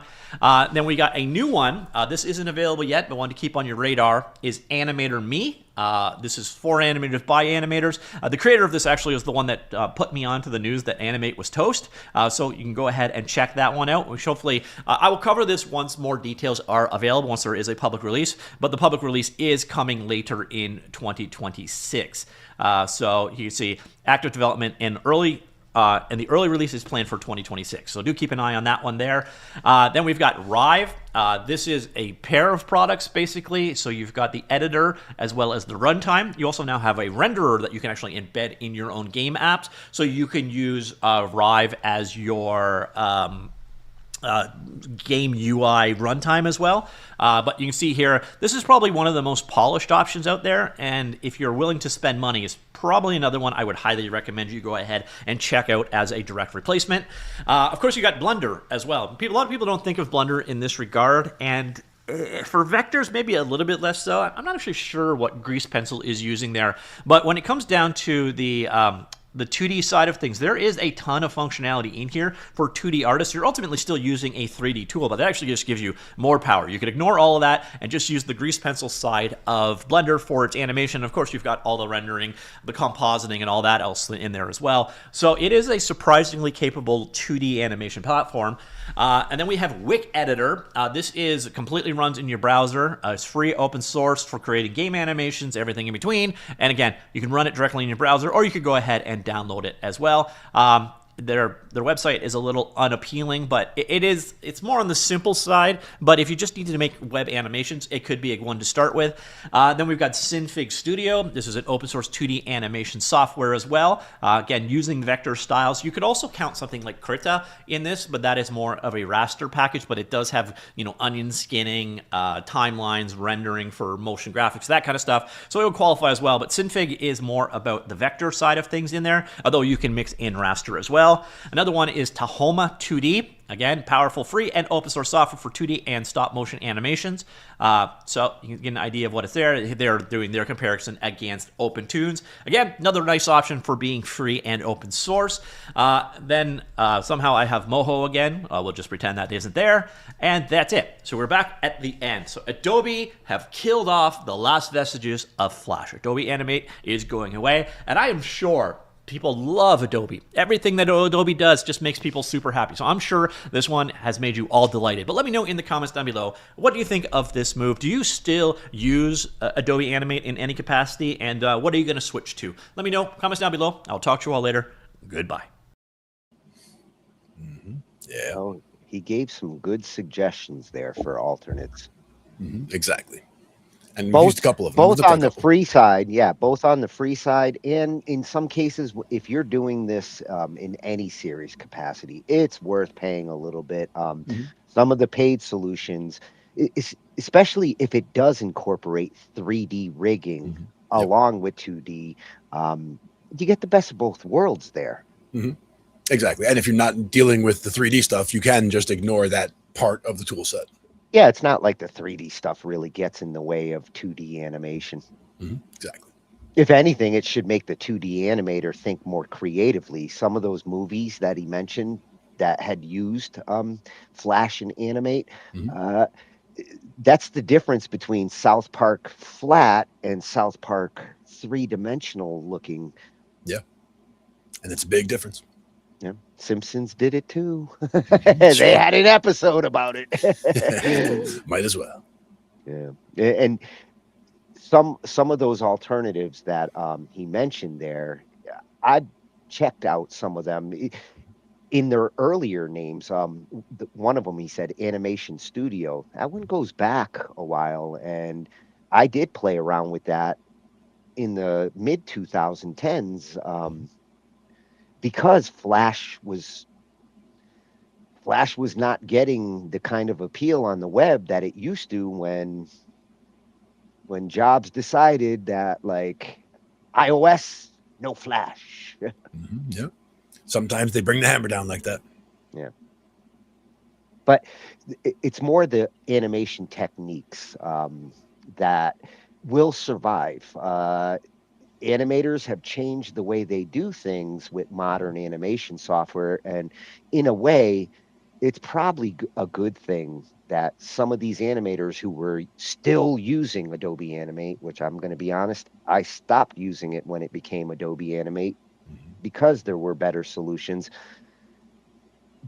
Then we got a new one. This isn't available yet, but one to keep on your radar is Animator Me. This is for animators by animators. The creator of this actually is the one that put me onto the news that Animate was toast. So you can go ahead and check that one out. Which hopefully, I will cover this once more details are available, once there is a public release. But the public release is coming later in 2026. So you can see active development and the early release is planned for 2026. So do keep an eye on that one there. Then we've got Rive. This is a pair of products, basically. So you've got the editor as well as the runtime. You also now have a renderer that you can actually embed in your own game apps. So you can use Rive as your game UI runtime as well. But you can see here, this is probably one of the most polished options out there. And if you're willing to spend money, it's probably another one I would highly recommend you go ahead and check out as a direct replacement. Of course, you got Blender as well. A lot of people don't think of Blender in this regard. And for vectors, maybe a little bit less so. I'm not actually sure what Grease Pencil is using there. But when it comes down to the 2D side of things, there is a ton of functionality in here for 2D artists. You're ultimately still using a 3D tool, but that actually just gives you more power. You could ignore all of that and just use the Grease Pencil side of Blender for its animation. Of course, you've got all the rendering, the compositing, and all that else in there as well. So it is a surprisingly capable 2D animation platform. And then we have Wick Editor. This completely runs in your browser. It's free, open source for creating game animations, everything in between. And again, you can run it directly in your browser, or you could go ahead and download it as well. Their website is a little unappealing, but it's more on the simple side. But if you just need to make web animations, it could be a one to start with. Then we've got Synfig Studio. This is an open source 2D animation software as well. Again, using vector styles. You could also count something like Krita in this, but that is more of a raster package. But it does have onion skinning, timelines, rendering for motion graphics, that kind of stuff. So it would qualify as well. But Synfig is more about the vector side of things in there, although you can mix in raster as well. Another one is Tahoma 2D. Again, powerful, free, and open source software for 2D and stop motion animations. So you can get an idea of what it's there. They're doing their comparison against OpenToons. Again, another nice option for being free and open source. Then somehow I have Moho again. We'll just pretend that isn't there. And that's it. So we're back at the end. So Adobe have killed off the last vestiges of Flash. Adobe Animate is going away. And I am sure people love Adobe. Everything that Adobe does just makes people super happy. So I'm sure this one has made you all delighted. But let me know in the comments down below, what do you think of this move? Do you still use Adobe Animate in any capacity? And what are you going to switch to? Let me know. Comments down below. I'll talk to you all later. Goodbye. Yeah. Oh, he gave some good suggestions there for alternates. Exactly. And we used a couple of them. Both on the free side, both on the free side, and in some cases, if you're doing this in any series capacity, it's worth paying a little bit. Some of the paid solutions, especially if it does incorporate 3D rigging along with 2D, you get the best of both worlds there. Exactly. And if you're not dealing with the 3D stuff, you can just ignore that part of the tool set. Yeah, it's not like the 3D stuff really gets in the way of 2D animation. Exactly. If anything, it should make the 2D animator think more creatively. Some of those movies that he mentioned that had used Flash and Animate, that's the difference between South Park flat and South Park three-dimensional looking. Yeah. And it's a big difference. Yeah, Simpsons did it too. They had an episode about it. Might as well. Yeah, and some of those alternatives that he mentioned there, I checked out some of them in their earlier names. One of them, he said Animation Studio. That one goes back a while, and I did play around with that in the mid 2010s, because Flash was not getting the kind of appeal on the web that it used to when Jobs decided that, like, iOS, no Flash. Yeah. Sometimes they bring the hammer down like that. Yeah. But it's more the animation techniques that will survive. Animators have changed the way they do things with modern animation software, and in a way, it's probably a good thing that some of these animators who were still using Adobe Animate, which I'm going to be honest, I stopped using it when it became Adobe Animate because there were better solutions.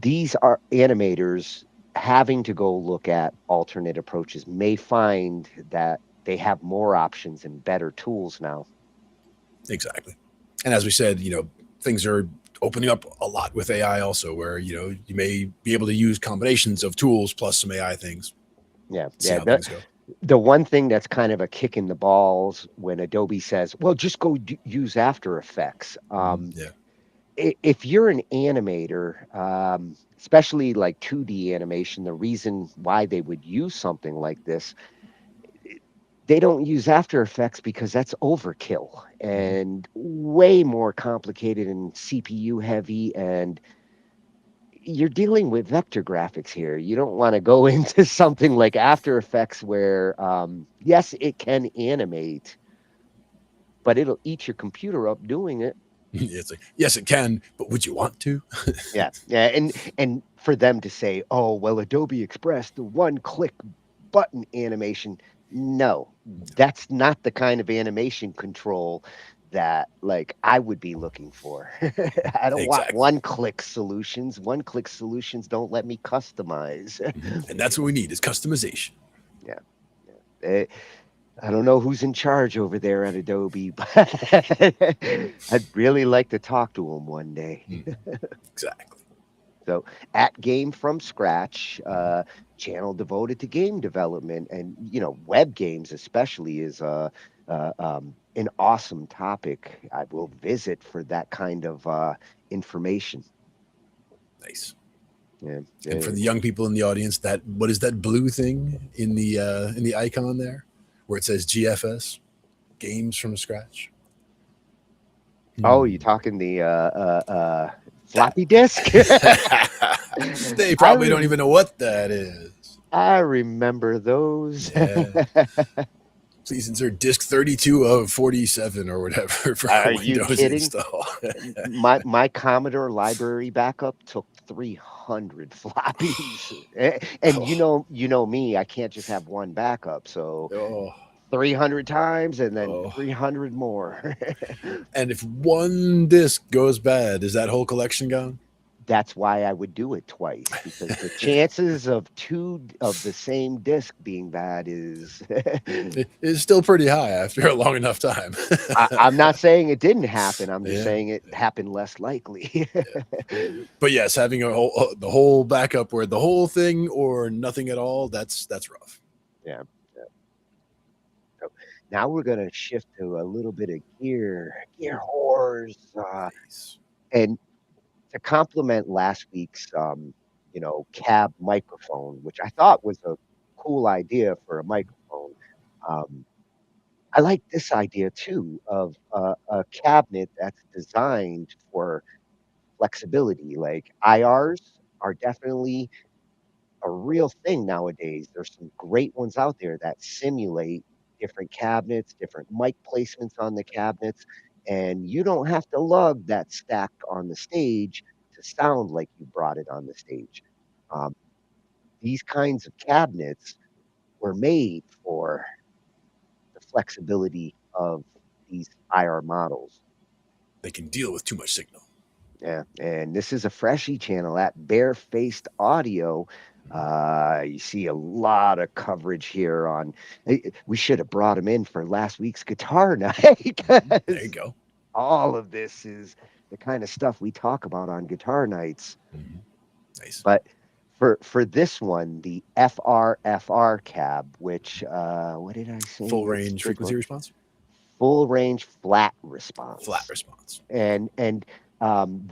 These are animators having to go look at alternate approaches may find that they have more options and better tools now. Exactly. And as we said, things are opening up a lot with AI also, where, you may be able to use combinations of tools plus some AI things. Yeah. See Yeah. how things go. The one thing that's kind of a kick in the balls when Adobe says, well, just go use After Effects. Yeah. If you're an animator, especially like 2D animation, the reason why they would use something like this, they don't use After Effects because that's overkill and way more complicated and CPU heavy, and you're dealing with vector graphics here. You don't want to go into something like After Effects where, yes, it can animate, but it'll eat your computer up doing it. It's like, yes, it can, but would you want to? Yeah, yeah, and for them to say, "Oh, well, Adobe Express, the one-click button animation." No, that's not the kind of animation control that, like, I would be looking for. I don't want Exactly. one-click solutions. One-click solutions don't let me customize. And that's what we need is customization. Yeah, yeah. I don't know who's in charge over there at Adobe, but I'd really like to talk to them one day. Exactly. So, at Game from Scratch, channel devoted to game development and web games especially is an awesome topic. I will visit for that kind of information. Nice. Yeah, And for the young people in the audience, what is that blue thing in the icon there, where it says GFS, Games from Scratch? Oh, you talking the floppy disk? They probably don't even know what that is. I remember those. Yeah. Please insert disk 32 of 47 or whatever for Are you Windows kidding? install. My Commodore library backup took 300 floppies. And you know me, I can't just have one backup. So 300 times and then 300 more. And if one disk goes bad, is that whole collection gone? That's why I would do it twice, because the chances of two of the same disc being bad is It's still pretty high after a long enough time. I'm not saying it didn't happen. I'm just Yeah. saying it happened less likely. But yes, having the whole backup where the whole thing or nothing at all, that's rough. Yeah. So now we're gonna shift to a little bit of gear whores, and to complement last week's cab microphone, which I thought was a cool idea for a microphone. I like this idea too of a cabinet that's designed for flexibility. Like IRs are definitely a real thing nowadays. There's some great ones out there that simulate different cabinets, different mic placements on the cabinets, and you don't have to lug that stacked on the stage to sound like you brought it on the stage. Um, these kinds of cabinets were made for the flexibility of these IR models. They can deal with too much signal. Yeah, and this is a freshie channel at Barefaced Audio. You see a lot of coverage here on. We should have brought him in for last week's guitar night. There you go. All of this is the kind of stuff we talk about on guitar nights. Nice. But For this one, the FRFR cab, which what did I say? Full range frequency response. Full range flat response. Flat response. And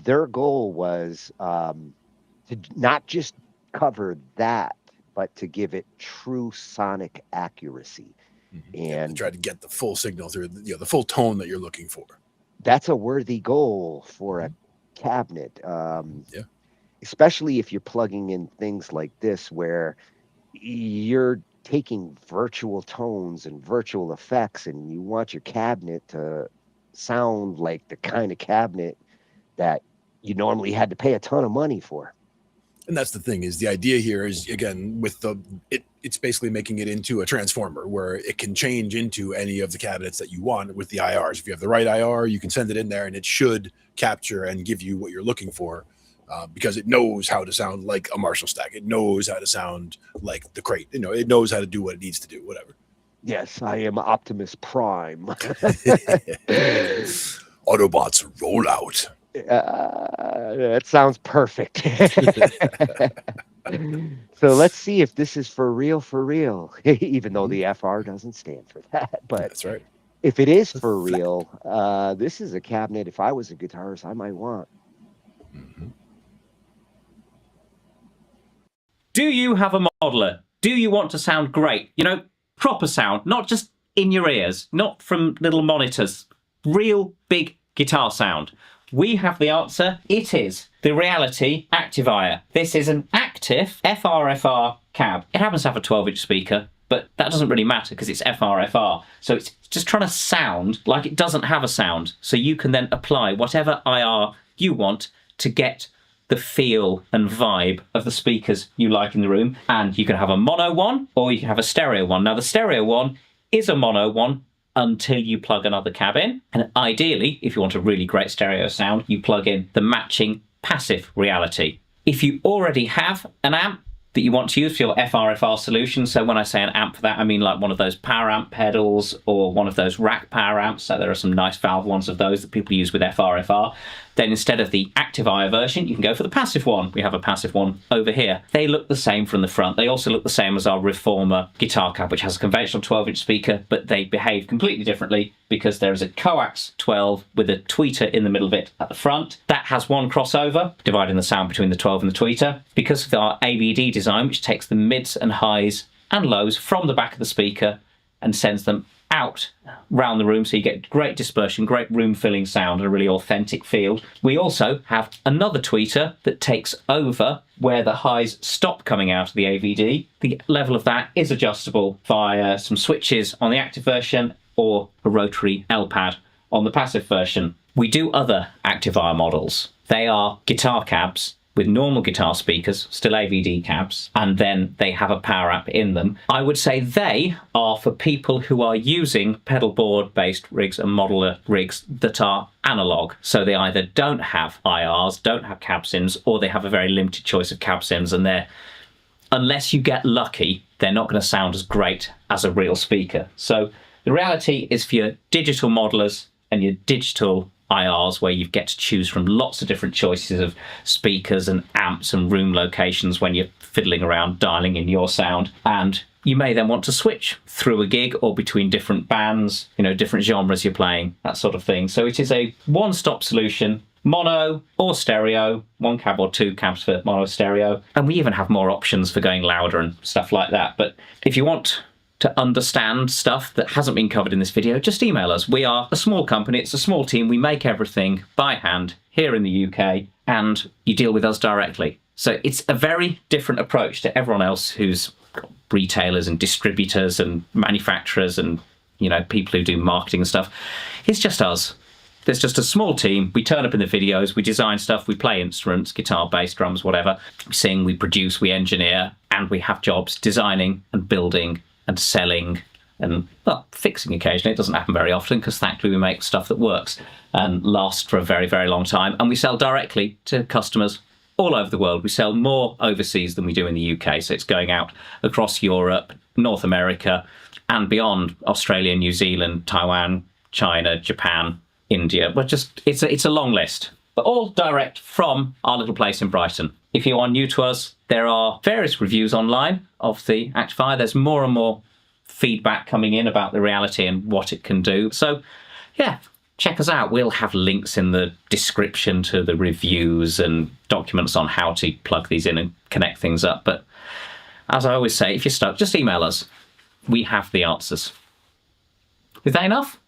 their goal was to not just cover that, but to give it true sonic accuracy. And try to get the full signal through, the full tone that you're looking for. That's a worthy goal for a cabinet. Especially if you're plugging in things like this, where you're taking virtual tones and virtual effects, and you want your cabinet to sound like the kind of cabinet that you normally had to pay a ton of money for. And that's the thing, is the idea here is, again, with it's basically making it into a transformer where it can change into any of the cabinets that you want with the IRs. If you have the right IR, you can send it in there and it should capture and give you what you're looking for, because it knows how to sound like a Marshall stack. It knows how to sound like the crate. It knows how to do what it needs to do, whatever. Yes, I am Optimus Prime. Autobots roll out. That sounds perfect. So let's see if this is for real, even though the FR doesn't stand for that. But that's right. If it is for real, this is a cabinet, if I was a guitarist, I might want. Do you have a modeler? Do you want to sound great? Proper sound, not just in your ears, not from little monitors. Real big guitar sound. We have the answer. It is the Reality Activier. This is an active FRFR cab. It happens to have a 12-inch speaker, but that doesn't really matter because it's FRFR. So it's just trying to sound like it doesn't have a sound. So you can then apply whatever IR you want to get the feel and vibe of the speakers you like in the room. And you can have a mono one or you can have a stereo one. Now the stereo one is a mono one until you plug another cab in. And ideally, if you want a really great stereo sound, you plug in the matching passive Reality. If you already have an amp that you want to use for your FRFR solution, so when I say an amp for that, I mean like one of those power amp pedals or one of those rack power amps, so there are some nice valve ones of those that people use with FRFR, then instead of the Activier version, you can go for the passive one. We have a passive one over here. They look the same from the front. They also look the same as our Reformer guitar cab, which has a conventional 12-inch speaker, but they behave completely differently because there is a coax 12 with a tweeter in the middle of it at the front. That has one crossover, dividing the sound between the 12 and the tweeter. Because of our ABD design, which takes the mids and highs and lows from the back of the speaker and sends them out round the room, so you get great dispersion, great room filling sound, and a really authentic feel. We also have another tweeter that takes over where the highs stop coming out of the AVD. The level of that is adjustable via some switches on the active version or a rotary L pad on the passive version. We do other Activier models. They are guitar cabs with normal guitar speakers, still AVD cabs, and then they have a power amp in them. I would say they are for people who are using pedal board based rigs and modeler rigs that are analog. So they either don't have IRs, don't have cab sims, or they have a very limited choice of cab sims, and they're, unless you get lucky, they're not going to sound as great as a real speaker. So the Reality is for your digital modelers and your digital IRs, where you get to choose from lots of different choices of speakers and amps and room locations when you're fiddling around dialing in your sound. And you may then want to switch through a gig or between different bands, different genres you're playing, that sort of thing. So it is a one-stop solution, mono or stereo, one cab or two cabs for mono stereo. And we even have more options for going louder and stuff like that. But if you want to understand stuff that hasn't been covered in this video, just email us. We are a small company, it's a small team, we make everything by hand here in the UK, and you deal with us directly. So it's a very different approach to everyone else who's got retailers and distributors and manufacturers and people who do marketing and stuff. It's just us. There's just a small team. We turn up in the videos, we design stuff, we play instruments, guitar, bass, drums, whatever. We sing, we produce, we engineer, and we have jobs designing and building and selling and, fixing occasionally. It doesn't happen very often because thankfully we make stuff that works and lasts for a very, very long time. And we sell directly to customers all over the world. We sell more overseas than we do in the UK. So it's going out across Europe, North America, and beyond Australia, New Zealand, Taiwan, China, Japan, India. It's a long list. but all direct from our little place in Brighton. If you are new to us, there are various reviews online of the Actifier. There's more and more feedback coming in about the reality and what it can do. So, yeah, check us out. We'll have links in the description to the reviews and documents on how to plug these in and connect things up. But as I always say, if you're stuck, just email us. We have the answers. Is that enough?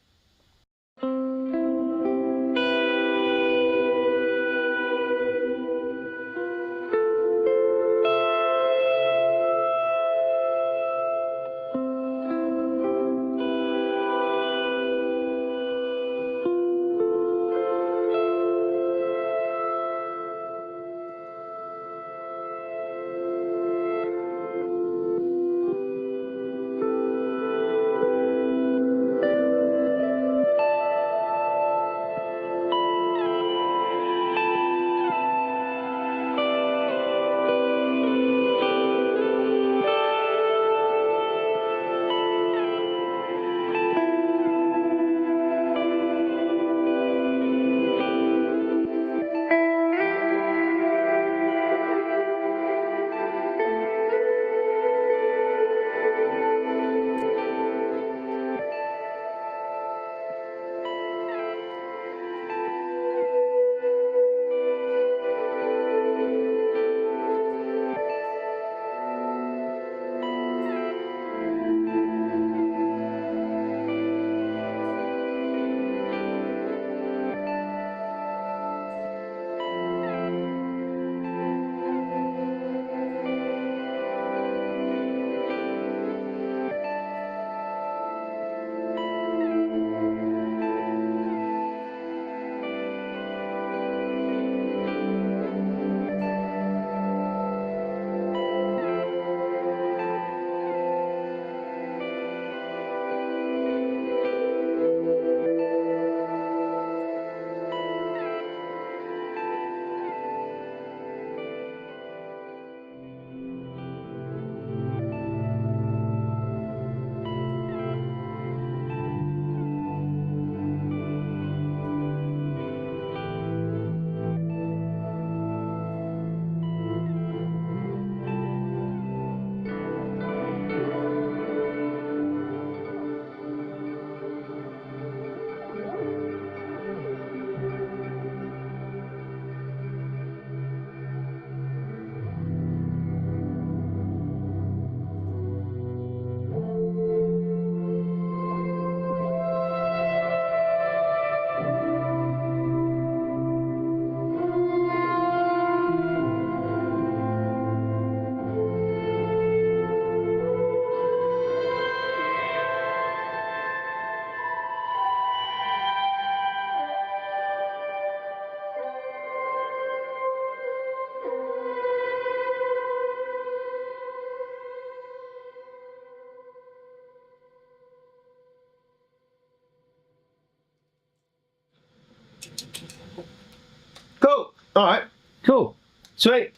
Cool. All right. Cool. Sweet.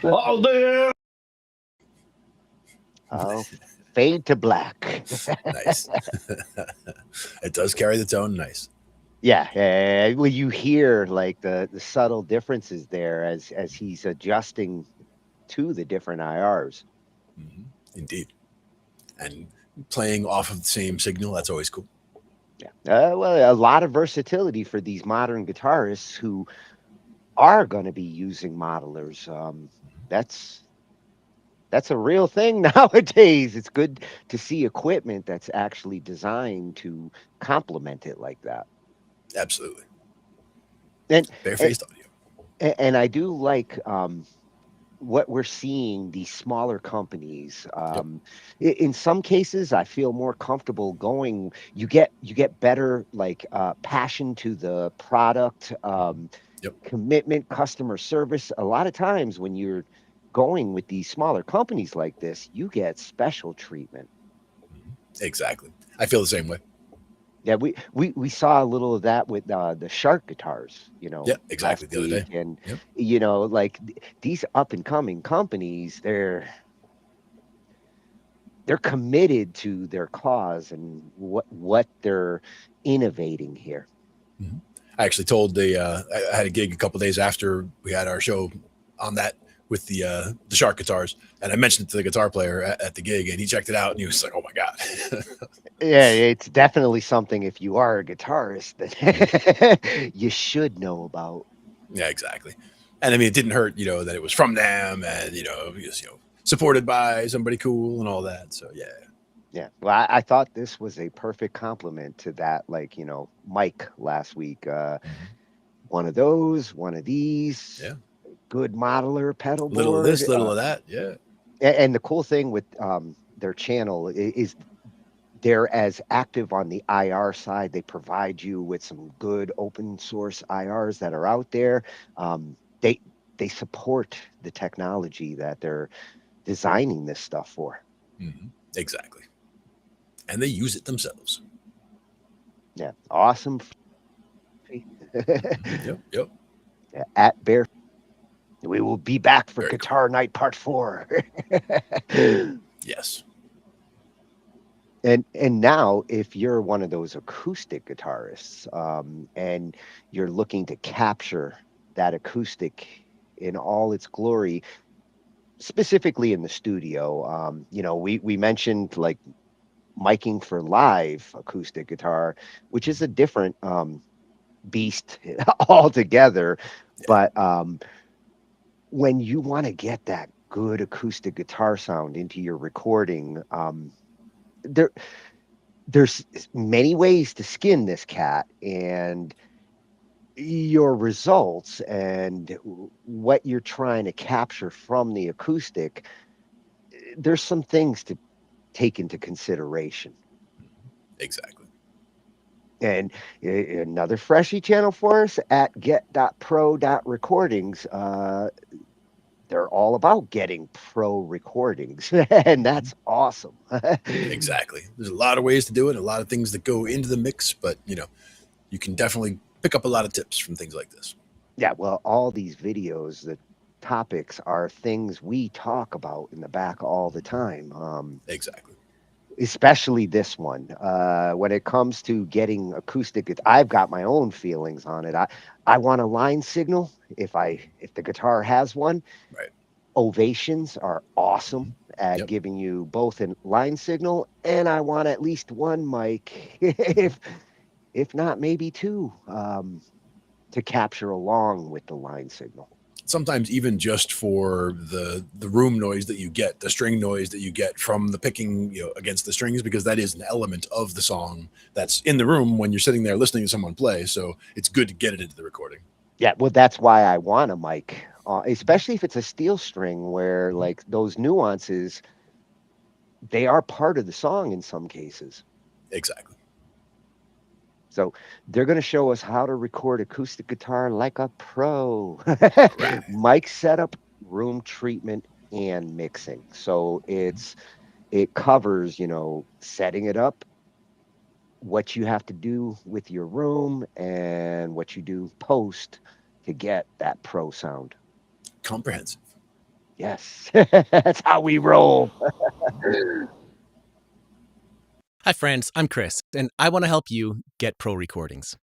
Oh, there. Oh, fade to black. Nice. It does carry the tone. Nice. Yeah, well, you hear like the subtle differences there as he's adjusting to the different IRs. Indeed. And playing off of the same signal, that's always cool. Yeah. Well, a lot of versatility for these modern guitarists who are going to be using modelers. That's a real thing nowadays. It's good to see equipment that's actually designed to complement it like that. Absolutely. And Barefaced audio. and I do like what we're seeing, these smaller companies. In some cases I feel more comfortable going. You get better like passion to the product, commitment, customer service. A lot of times when you're going with these smaller companies like this, you get special treatment. Exactly. I feel the same way. Yeah, we saw a little of that with the Shark guitars, Yeah, exactly. last The other day. week. And Yep. like these up and coming companies, they're committed to their cause and what they're innovating here. I actually told I had a gig a couple days after we had our show on that with the Shark guitars, and I mentioned it to the guitar player at the gig, and he checked it out, and he was like, "Oh my god!" Yeah, it's definitely something. If you are a guitarist, that you should know about. Yeah, exactly. And I mean, it didn't hurt, that it was from them, and it was, supported by somebody cool and all that. So yeah. Yeah. Well, I thought this was a perfect compliment to that, like, Mike last week. One of those, one of these. Yeah. Good modeler pedal board. Little of this, little of that. Yeah. And the cool thing with their channel is they're as active on the IR side. They provide you with some good open source IRs that are out there. They support the technology that they're designing this stuff for. Mm-hmm. Exactly. And they use it themselves. Yeah. Awesome. Yep. Yeah, at Bear. We will be back for Guitar Night Part 4. Yes. And now, if you're one of those acoustic guitarists, and you're looking to capture that acoustic in all its glory, specifically in the studio, we mentioned like miking for live acoustic guitar, which is a different beast altogether. But when you want to get that good acoustic guitar sound into your recording, there's many ways to skin this cat, and your results and what you're trying to capture from the acoustic, there's some things to take into consideration. Exactly. And another freshie channel for us at get.pro.recordings. They're all about getting pro recordings, and that's awesome. Exactly. There's a lot of ways to do it, a lot of things that go into the mix, but you can definitely pick up a lot of tips from things like this. Yeah, well, all these videos, the topics are things we talk about in the back all the time. Exactly. Especially this one. When it comes to getting acoustic, I've got my own feelings on it. I want a line signal if the guitar has one. Right. Ovations are awesome at giving you both a line signal, and I want at least one mic, if not maybe two, to capture along with the line signal. Sometimes even just for the room noise that you get, the string noise that you get from the picking against the strings, because that is an element of the song that's in the room when you're sitting there listening to someone play. So it's good to get it into the recording. Yeah, well, that's why I want a mic, especially if it's a steel string, where like those nuances, they are part of the song in some cases. Exactly. So they're going to show us how to record acoustic guitar like a pro. Mic setup, room treatment, and mixing. So it covers, setting it up, what you have to do with your room, and what you do post to get that pro sound. Comprehensive. Yes, that's how we roll. Hi, friends. I'm Chris, and I want to help you get pro recordings.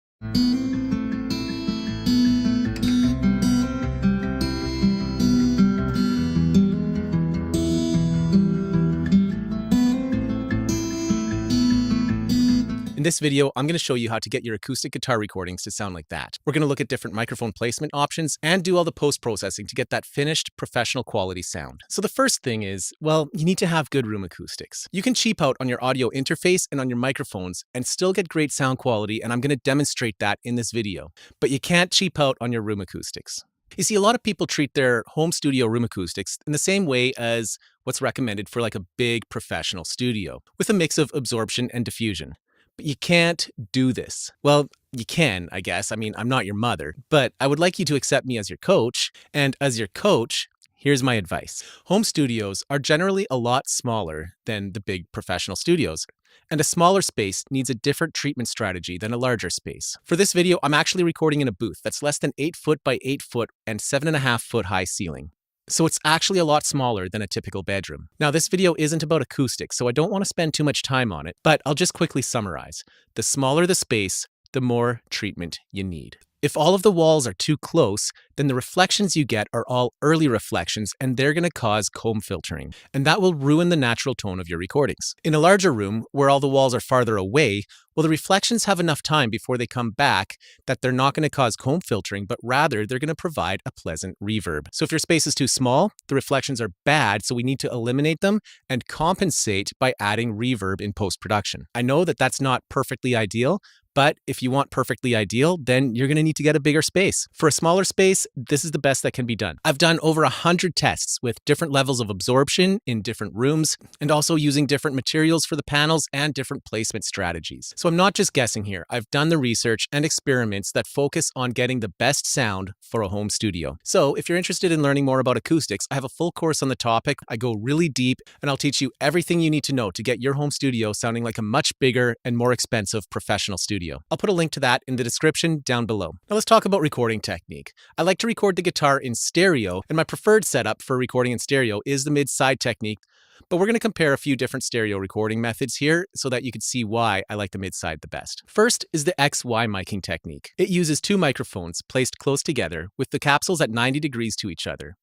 In this video, I'm going to show you how to get your acoustic guitar recordings to sound like that. We're going to look at different microphone placement options and do all the post-processing to get that finished, professional quality sound. So the first thing is, well, you need to have good room acoustics. You can cheap out on your audio interface and on your microphones and still get great sound quality, and I'm going to demonstrate that in this video. But you can't cheap out on your room acoustics. You see, a lot of people treat their home studio room acoustics in the same way as what's recommended for like a big professional studio, with a mix of absorption and diffusion. But you can't do this. Well, you can, I guess. I mean, I'm not your mother, but I would like you to accept me as your coach. And as your coach, here's my advice. Home studios are generally a lot smaller than the big professional studios. And a smaller space needs a different treatment strategy than a larger space. For this video, I'm actually recording in a booth that's less than 8 foot by 8 foot and 7.5 foot high ceiling. So it's actually a lot smaller than a typical bedroom. Now, this video isn't about acoustics, so I don't want to spend too much time on it, but I'll just quickly summarize. The smaller the space, the more treatment you need. If all of the walls are too close, then the reflections you get are all early reflections, and they're going to cause comb filtering, and that will ruin the natural tone of your recordings. In a larger room, where all the walls are farther away, well, the reflections have enough time before they come back that they're not going to cause comb filtering, but rather they're going to provide a pleasant reverb. So if your space is too small, the reflections are bad, so we need to eliminate them and compensate by adding reverb in post-production. I know that that's not perfectly ideal, but if you want perfectly ideal, then you're going to need to get a bigger space. For a smaller space, this is the best that can be done. I've done over 100 tests with different levels of absorption in different rooms, and also using different materials for the panels and different placement strategies. So I'm not just guessing here. I've done the research and experiments that focus on getting the best sound for a home studio. So if you're interested in learning more about acoustics, I have a full course on the topic. I go really deep, and I'll teach you everything you need to know to get your home studio sounding like a much bigger and more expensive professional studio. I'll put a link to that in the description down below. Now let's talk about recording technique. I like to record the guitar in stereo, and my preferred setup for recording in stereo is the mid-side technique, but we're going to compare a few different stereo recording methods here so that you can see why I like the mid-side the best. First is the XY miking technique. It uses two microphones placed close together with the capsules at 90 degrees to each other.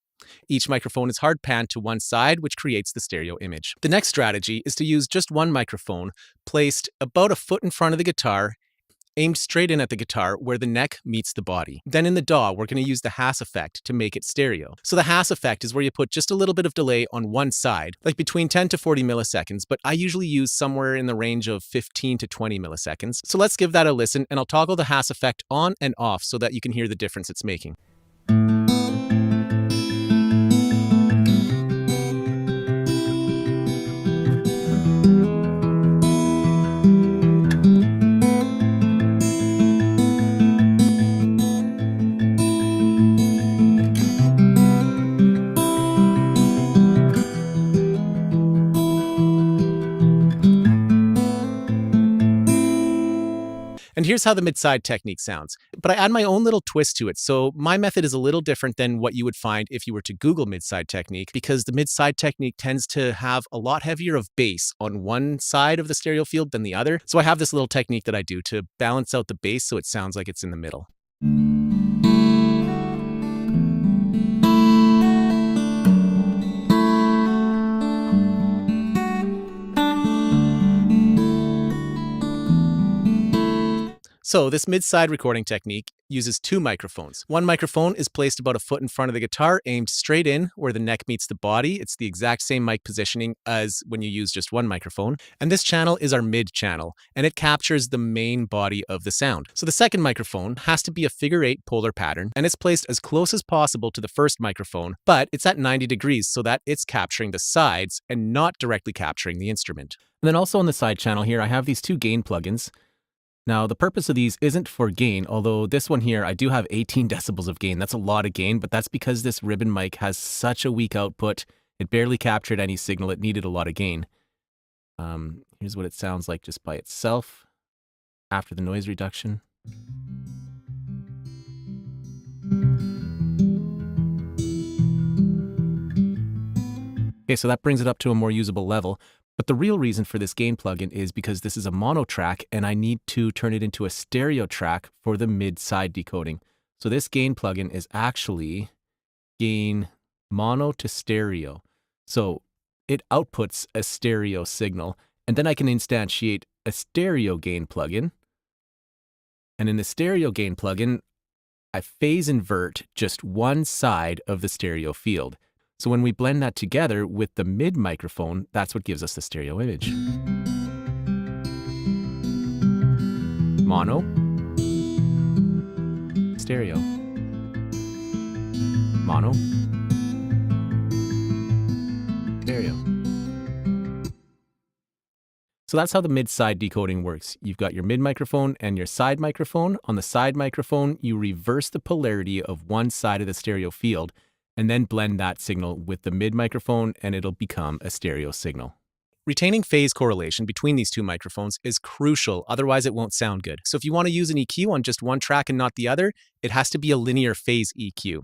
Each microphone is hard panned to one side, which creates the stereo image. The next strategy is to use just one microphone placed about a foot in front of the guitar, aimed straight in at the guitar where the neck meets the body. Then in the DAW, we're going to use the Hass effect to make it stereo. So the Hass effect is where you put just a little bit of delay on one side, like between 10 to 40 milliseconds, but I usually use somewhere in the range of 15 to 20 milliseconds. So let's give that a listen, and I'll toggle the Hass effect on and off so that you can hear the difference it's making. And here's how the mid-side technique sounds. But I add my own little twist to it. So my method is a little different than what you would find if you were to Google mid-side technique, because the mid-side technique tends to have a lot heavier of bass on one side of the stereo field than the other. So I have this little technique that I do to balance out the bass so it sounds like it's in the middle. So this mid-side recording technique uses two microphones. One microphone is placed about a foot in front of the guitar, aimed straight in where the neck meets the body. It's the exact same mic positioning as when you use just one microphone. And this channel is our mid channel, and it captures the main body of the sound. So the second microphone has to be a figure-8 polar pattern, and it's placed as close as possible to the first microphone, but it's at 90 degrees so that it's capturing the sides and not directly capturing the instrument. And then also on the side channel here, I have these two gain plugins. Now, the purpose of these isn't for gain, although this one here, I do have 18 decibels of gain. That's a lot of gain, but that's because this ribbon mic has such a weak output. It barely captured any signal. It needed a lot of gain. Here's what it sounds like just by itself after the noise reduction. Okay, so that brings it up to a more usable level. But the real reason for this gain plugin is because this is a mono track and I need to turn it into a stereo track for the mid-side decoding. So this gain plugin is actually gain mono to stereo. So it outputs a stereo signal, and then I can instantiate a stereo gain plugin. And in the stereo gain plugin, I phase invert just one side of the stereo field. So when we blend that together with the mid microphone, that's what gives us the stereo image. Mono, stereo, mono, stereo. So that's how the mid-side decoding works. You've got your mid microphone and your side microphone. On the side microphone, you reverse the polarity of one side of the stereo field, and then blend that signal with the mid microphone, and it'll become a stereo signal. Retaining phase correlation between these two microphones is crucial, otherwise it won't sound good. So if you want to use an EQ on just one track and not the other, it has to be a linear phase EQ.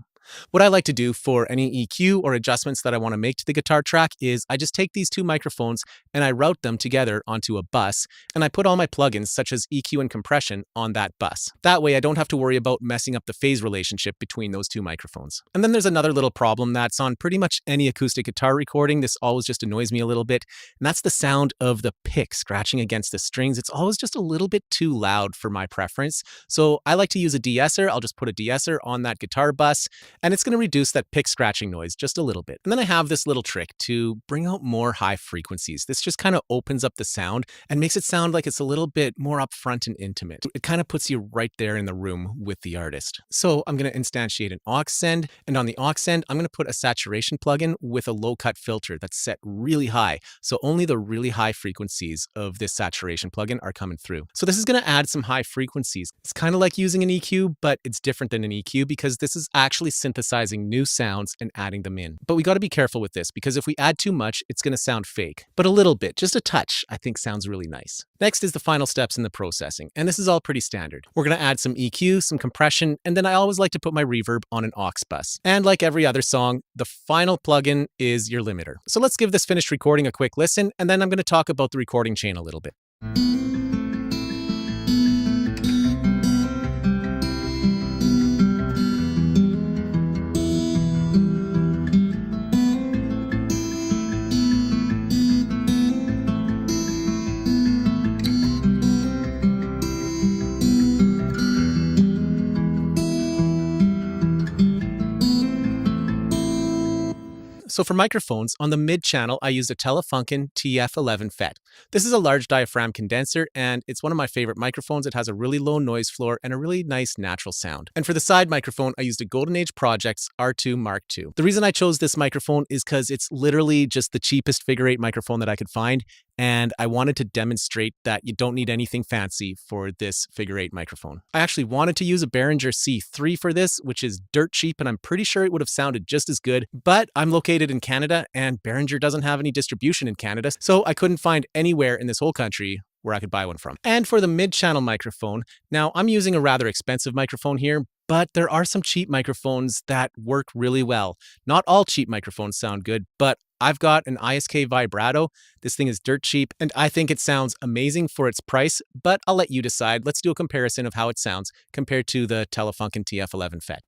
What I like to do for any EQ or adjustments that I want to make to the guitar track is I just take these two microphones and I route them together onto a bus, and I put all my plugins such as EQ and compression on that bus. That way I don't have to worry about messing up the phase relationship between those two microphones. And then there's another little problem that's on pretty much any acoustic guitar recording. This always just annoys me a little bit, and that's the sound of the pick scratching against the strings. It's always just a little bit too loud for my preference. So I like to use a de-esser. I'll just put a de-esser on that guitar bus, and it's going to reduce that pick scratching noise just a little bit. And then I have this little trick to bring out more high frequencies. This just kind of opens up the sound and makes it sound like it's a little bit more upfront and intimate. It kind of puts you right there in the room with the artist. So I'm going to instantiate an aux send, and on the aux send, I'm going to put a saturation plugin with a low cut filter that's set really high. So only the really high frequencies of this saturation plugin are coming through. So this is going to add some high frequencies. It's kind of like using an EQ, but it's different than an EQ because this is actually synthesizing new sounds and adding them in. But we got to be careful with this because if we add too much, it's going to sound fake. But a little bit, just a touch, I think sounds really nice. Next is the final steps in the processing, and this is all pretty standard. We're going to add some EQ, some compression, and then I always like to put my reverb on an aux bus. And like every other song, the final plugin is your limiter. So let's give this finished recording a quick listen, and then I'm going to talk about the recording chain a little bit. So for microphones, on the mid channel, I used a Telefunken TF11 FET. This is a large diaphragm condenser, and it's one of my favorite microphones. It has a really low noise floor and a really nice natural sound. And for the side microphone, I used a Golden Age Projects R2 Mark II. The reason I chose this microphone is because it's literally just the cheapest figure 8 microphone that I could find, and I wanted to demonstrate that you don't need anything fancy for this figure 8 microphone. I actually wanted to use a Behringer C3 for this, which is dirt cheap, and I'm pretty sure it would have sounded just as good, but I'm located in Canada, and Behringer doesn't have any distribution in Canada, so I couldn't find anywhere in this whole country where I could buy one from. And for the mid-channel microphone, now I'm using a rather expensive microphone here, but there are some cheap microphones that work really well. Not all cheap microphones sound good, but I've got an ISK Vibrato. This thing is dirt cheap, and I think it sounds amazing for its price, but I'll let you decide. Let's do a comparison of how it sounds compared to the Telefunken TF11 FET.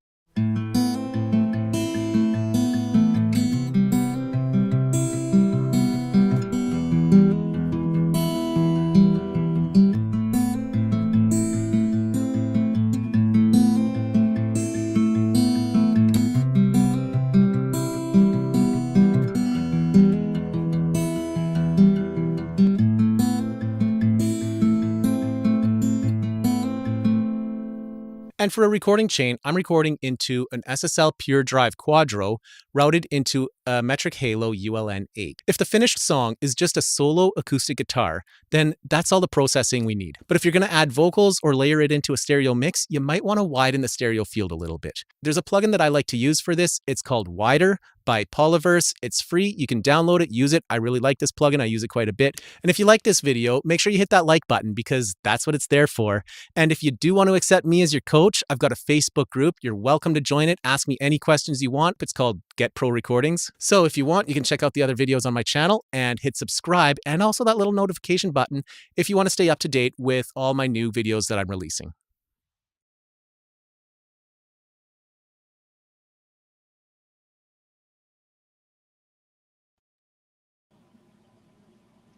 And for a recording chain, I'm recording into an SSL Pure Drive Quadro routed into a Metric Halo ULN8. If the finished song is just a solo acoustic guitar, then that's all the processing we need. But if you're going to add vocals or layer it into a stereo mix, you might want to widen the stereo field a little bit. There's a plugin that I like to use for this. It's called Wider by Polyverse. It's free. You can download it, use it. I really like this plugin. I use it quite a bit. And if you like this video, make sure you hit that like button because that's what it's there for. And if you do want to accept me as your coach, I've got a Facebook group. You're welcome to join it. Ask me any questions you want. It's called Get Pro Recordings. So if you want, you can check out the other videos on my channel and hit subscribe and also that little notification button if you want to stay up to date with all my new videos that I'm releasing.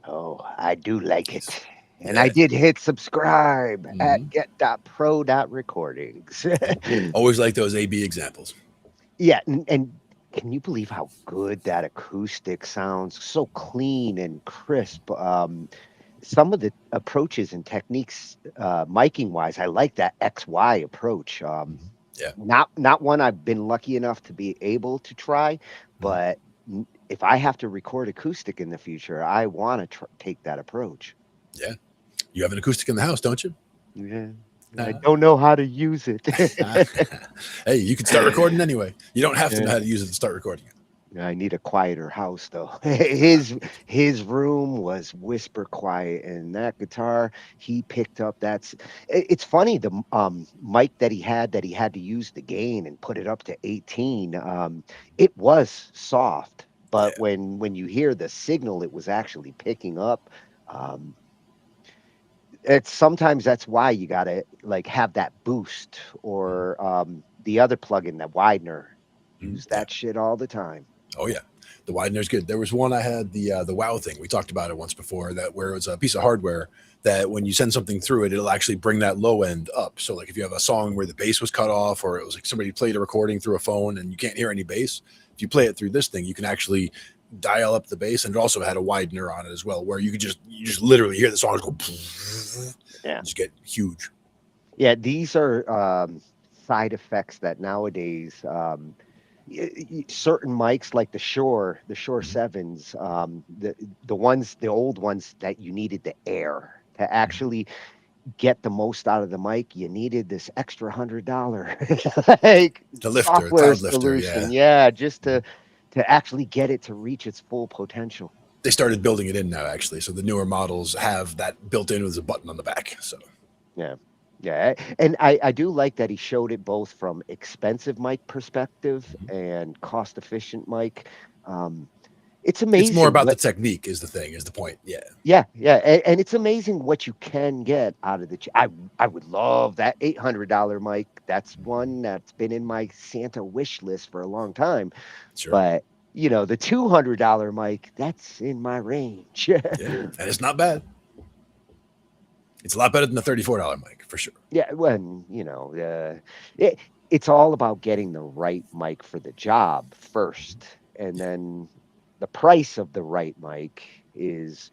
Oh, I do like it. And I did hit subscribe at get.pro.recordings. Always like those A/B examples. Yeah, and can you believe how good that acoustic sounds? So clean and crisp. Some of the approaches and techniques, miking wise, I like that XY approach. Yeah. Not one I've been lucky enough to be able to try, but if I have to record acoustic in the future, I want to take that approach. Yeah. You have an acoustic in the house, don't you? Yeah. I don't know how to use it. Hey, you can start recording anyway. You don't have to know how to use it to start recording it. I need a quieter house though. His room was whisper quiet, and that guitar he picked up. It's funny the mic that he had to use the gain and put it up to 18. It was soft, but when you hear the signal, it was actually picking up. Um, it's sometimes that's why you gotta like have that boost or the other plugin, that widener. Use that shit all the time. Oh yeah, the widener's good. There was one I had, the Wow thing. We talked about it once before, that where it was a piece of hardware that when you send something through it, it'll actually bring that low end up. So like if you have a song where the bass was cut off, or it was like somebody played a recording through a phone and you can't hear any bass, if you play it through this thing, you can actually dial up the bass, and it also had a widener on it as well, where you just literally hear the songs go, just get huge. Yeah, these are side effects that nowadays certain mics like the Shure Sevens, the old ones that you needed the air to actually get the most out of the mic. You needed this extra $100 like The lifter, software cloud lifter, solution, yeah, just to actually get it to reach its full potential. They started building it in now, actually. So the newer models have that built in with a button on the back. So Yeah. Yeah. And I do like that he showed it both from expensive mic perspective and cost efficient mic. It's amazing. it's more about the technique is the point. Yeah. Yeah, yeah, and it's amazing what you can get out of the. I would love that $800 mic. That's one that's been in my Santa wish list for a long time. Sure. But the $200 mic, that's in my range. Yeah, and it's not bad. It's a lot better than the $34 mic for sure. Yeah, when it's all about getting the right mic for the job first, and then the price of the right mic is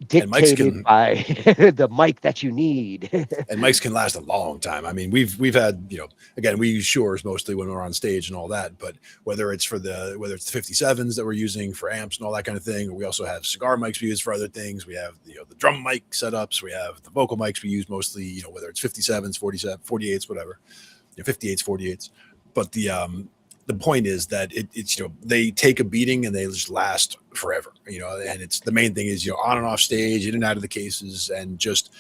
dictated by the mic that you need. And mics can last a long time. I mean, we've had, again, we use Shures mostly when we're on stage and all that, but whether it's the 57s that we're using for amps and all that kind of thing, or we also have cigar mics we use for other things. We have the drum mic setups, we have the vocal mics we use mostly, whether it's 57s, 47, 48s, whatever, 58s, 48s. But the point is that it's they take a beating and they just last forever, and it's the main thing is on and off stage, in and out of the cases, and just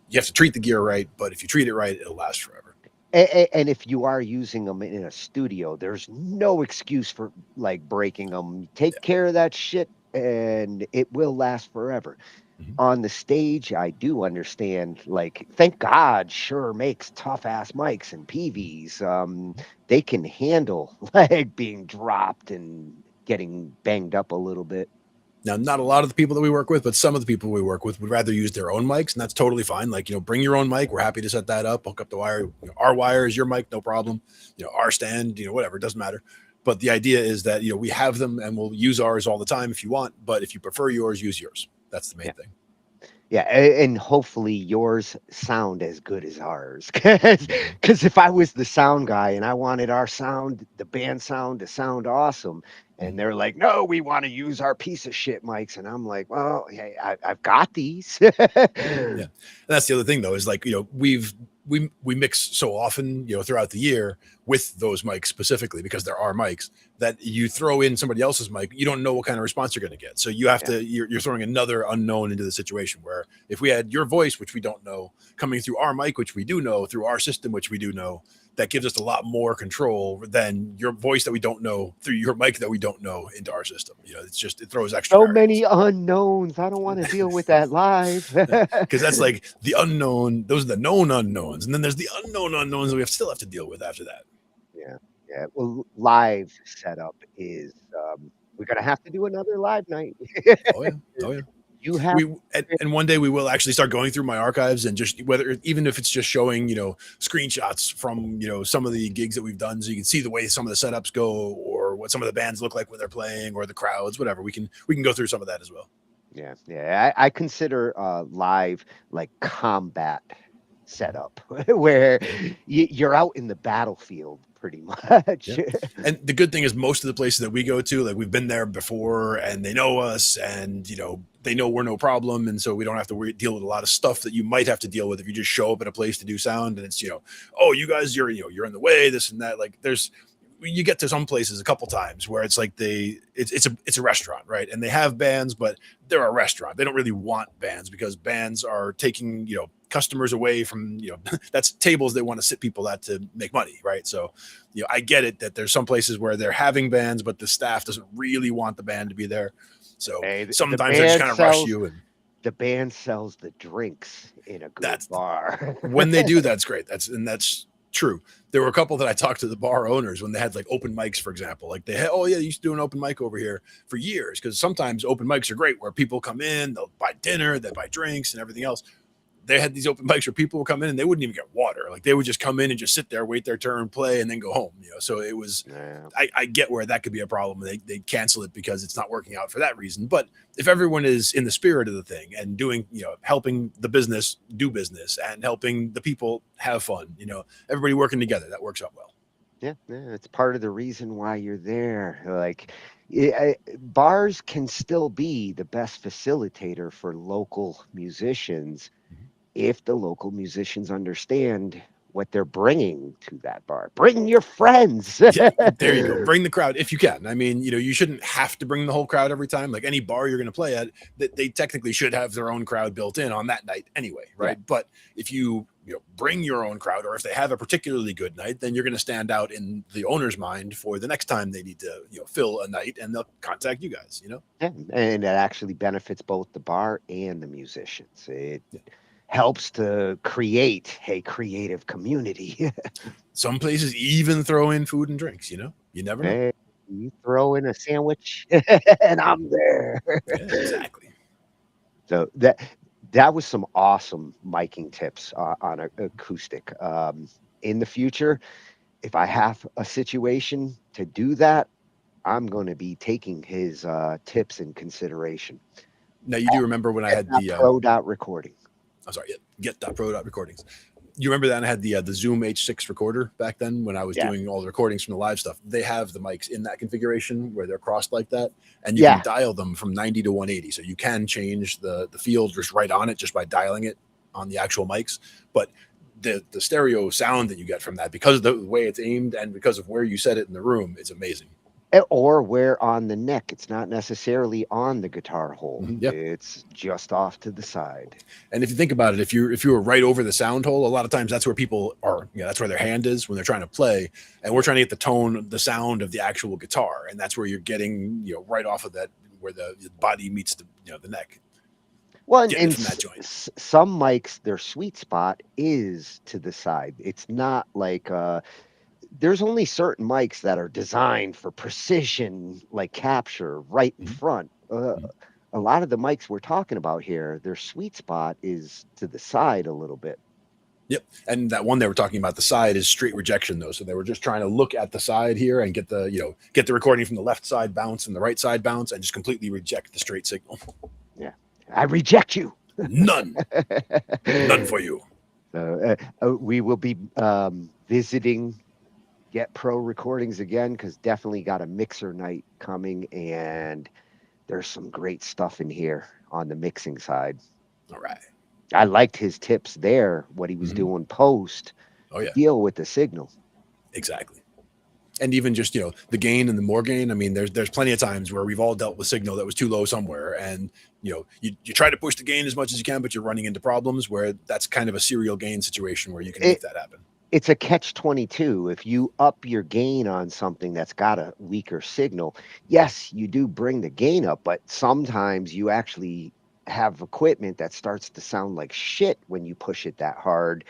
you have to treat the gear right, but if you treat it right, it'll last forever. And if you are using them in a studio, there's no excuse for like breaking them. Take care of that shit and it will last forever. On the stage, I do understand, like, thank God Shure makes tough ass mics and PVs. They can handle like being dropped and getting banged up a little bit. Now, not a lot of the people that we work with, but some of the people we work with would rather use their own mics, and that's totally fine. Like, bring your own mic. We're happy to set that up, hook up the wire. Our wire is your mic, no problem. Our stand, whatever, it doesn't matter. But the idea is that, we have them and we'll use ours all the time if you want. But if you prefer yours, use yours. That's the main thing. Yeah, and hopefully yours sound as good as ours. Because if I was the sound guy and I wanted our sound, the band sound, to sound awesome, and they're like, no, we want to use our piece of shit mics, and I'm like, well, hey, I've got these. Yeah, and that's the other thing though, is like, we mix so often, throughout the year with those mics specifically, because there are mics that you throw in somebody else's mic, you don't know what kind of response you're going to get. So you have to, you're throwing another unknown into the situation, where if we had your voice, which we don't know, coming through our mic, which we do know, through our system, which we do know, that gives us a lot more control than your voice that we don't know through your mic that we don't know into our system. It's just, it throws extra so many unknowns. I don't want to deal with that live. Because that's like the unknown. Those are the known unknowns, and then there's the unknown unknowns that we still have to deal with after that. Yeah. Well, live setup is we're gonna have to do another live night. Oh yeah. You have and one day we will actually start going through my archives, and just even if it's just showing screenshots from some of the gigs that we've done, so you can see the way some of the setups go, or what some of the bands look like when they're playing, or the crowds, whatever. We can go through some of that as well. Yeah. I consider live like combat setup, where you're out in the battlefield pretty much. Yeah. And the good thing is, most of the places that we go to, like, we've been there before, and they know us, and they know we're no problem, and so we don't have to deal with a lot of stuff that you might have to deal with if you just show up at a place to do sound, and it's oh, you guys, you're in the way, this and that. Like, you get to some places a couple times where it's like it's a restaurant, right? And they have bands, but they're a restaurant. They don't really want bands because bands are taking, customers away from, that's tables they want to sit people at to make money, right? So, I get it that there's some places where they're having bands, but the staff doesn't really want the band to be there. So sometimes they just kind of rush you. And the band sells the drinks in a good bar. when they do, that's great. That's true. There were a couple that I talked to the bar owners when they had like open mics, for example. Like they had, oh yeah, they used to do an open mic over here for years, because sometimes open mics are great where people come in, they'll buy dinner, they buy drinks and everything else. They had these open mics where people would come in and they wouldn't even get water. Like they would just come in and just sit there, wait their turn, play, and then go home. So it was, I get where that could be a problem. They cancel it because it's not working out for that reason. But if everyone is in the spirit of the thing and doing, helping the business do business and helping the people have fun, everybody working together, that works out well. Yeah, it's part of the reason why you're there. Like, bars can still be the best facilitator for local musicians if the local musicians understand what they're bringing to that bar. Bring your friends. Yeah, there you go. Bring the crowd if you can. I mean, you shouldn't have to bring the whole crowd every time. Like any bar you're going to play at, they technically should have their own crowd built in on that night anyway, right? Yeah. But if you bring your own crowd, or if they have a particularly good night, then you're going to stand out in the owner's mind for the next time they need to fill a night, and they'll contact you guys. Yeah, and it actually benefits both the bar and the musicians. It helps to create a creative community. Some places even throw in food and drinks. You never know. Hey, you throw in a sandwich and I'm there. Yeah, exactly. So that was some awesome miking tips on acoustic. In the future, if I have a situation to do that, I'm going to be taking his tips in consideration. Now, you do remember when I had the Pro.recording. I'm sorry, get.pro.recordings. You remember that I had the Zoom H6 recorder back then when I was doing all the recordings from the live stuff. They have the mics in that configuration where they're crossed like that, and you can dial them from 90 to 180. So you can change the field just right on it just by dialing it on the actual mics. But the stereo sound that you get from that, because of the way it's aimed and because of where you set it in the room, it's amazing. Or where on the neck. It's not necessarily on the guitar hole. Yep. It's just off to the side. And if you think about it, if you were right over the sound hole, a lot of times that's where people are, that's where their hand is when they're trying to play. And we're trying to get the tone, the sound of the actual guitar. And that's where you're getting, right off of that, where the body meets the neck. Well, and some mics, their sweet spot is to the side. It's not like, there's only certain mics that are designed for precision, like capture right in front. A lot of the mics we're talking about here, their sweet spot is to the side a little bit. Yep. And that one they were talking about, the side, is straight rejection though. So they were just trying to look at the side here and get the, get the recording from the left side bounce and the right side bounce and just completely reject the straight signal. Yeah. I reject you. None. None for you. We will be visiting Get Pro Recordings again, because definitely got a mixer night coming, and there's some great stuff in here on the mixing side. All right. I liked his tips there, what he was doing post deal with the signal. Exactly. And even just, the gain and the more gain. I mean, there's plenty of times where we've all dealt with signal that was too low somewhere. And, you try to push the gain as much as you can, but you're running into problems where that's kind of a serial gain situation where you can make that happen. It's a catch-22. If you up your gain on something that's got a weaker signal, yes, you do bring the gain up, but sometimes you actually have equipment that starts to sound like shit when you push it that hard.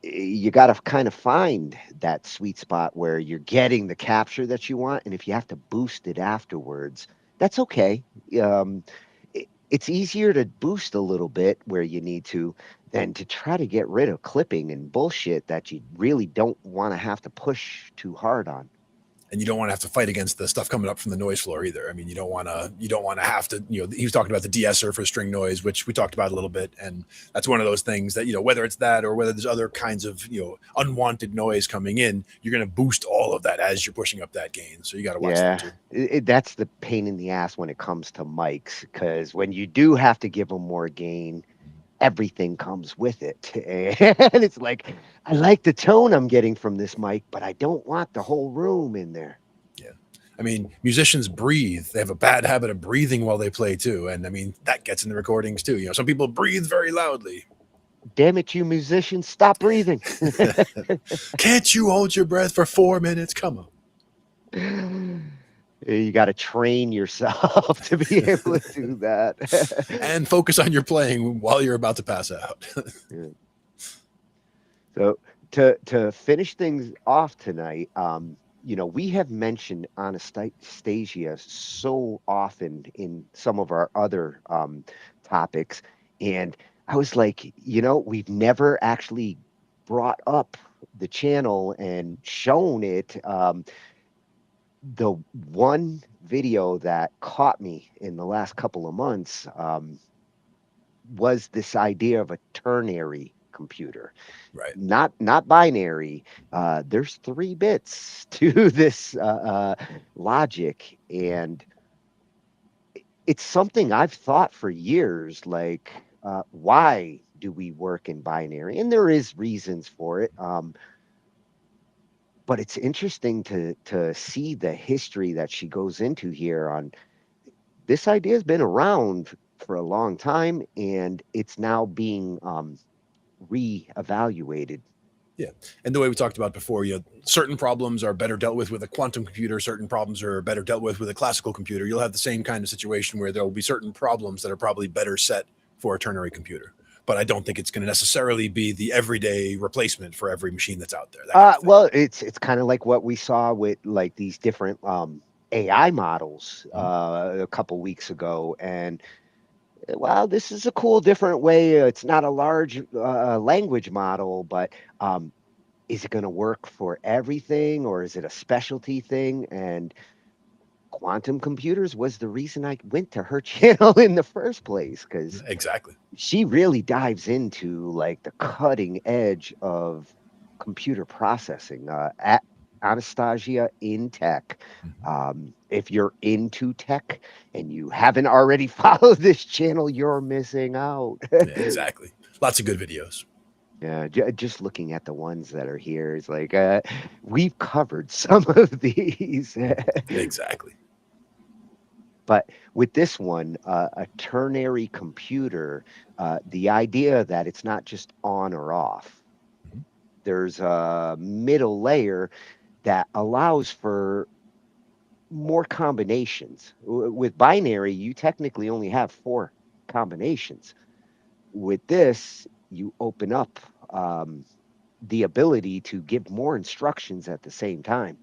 You got to kind of find that sweet spot where you're getting the capture that you want, and if you have to boost it afterwards, that's okay. It's easier to boost a little bit where you need to than to try to get rid of clipping and bullshit that you really don't want to have to push too hard on. And you don't want to have to fight against the stuff coming up from the noise floor either. I mean, you don't want to have to, he was talking about the de-esser for string noise, which we talked about a little bit. And that's one of those things that, whether it's that or whether there's other kinds of, unwanted noise coming in, you're going to boost all of that as you're pushing up that gain. So you got to watch that too. That's the pain in the ass when it comes to mics, because when you do have to give them more gain, everything comes with it. And it's like, I like the tone I'm getting from this mic, but I don't want the whole room in there. Yeah. I mean, musicians breathe. They have a bad habit of breathing while they play too. And I mean, that gets in the recordings too. You know, some people breathe very loudly. Damn it, you musicians, stop breathing. Can't you hold your breath for 4 minutes? Come on. You got to train yourself to be able to do that. And focus on your playing while you're about to pass out. Yeah. So to finish things off tonight, you know, we have mentioned Anastasia so often in some of our other topics, and I was like, you know, we've never actually brought up the channel and shown it. The one video that caught me in the last couple of months was this idea of a ternary computer, right? Not binary. There's 3 bits to this logic, and it's something I've thought for years. Like, why do we work in binary? And there is reasons for it. But it's interesting to see the history that she goes into here on this idea has been around for a long time, and it's now being reevaluated. Yeah. And the way we talked about before, you know, certain problems are better dealt with a quantum computer. Certain problems are better dealt with a classical computer. You'll have the same kind of situation where there will be certain problems that are probably better set for a ternary computer. But I don't think it's going to necessarily be the everyday replacement for every machine that's out there. Well, it's kind of like what we saw with like these different AI models a couple weeks ago, and well, this is a cool different way. It's not a large language model, but is it going to work for everything, or is it a specialty thing? And quantum computers was the reason I went to her channel in the first place, because exactly, she really dives into like the cutting edge of computer processing. At Anastasia in tech. If you're into tech and you haven't already followed this channel, you're missing out. Yeah, exactly. Lots of good videos. Yeah, just looking at the ones that are here is like, we've covered some of these. Exactly. But with this one, a ternary computer, the idea that it's not just on or off. There's a middle layer that allows for more combinations. With binary, you technically only have 4 combinations. With this, you open up the ability to give more instructions at the same time.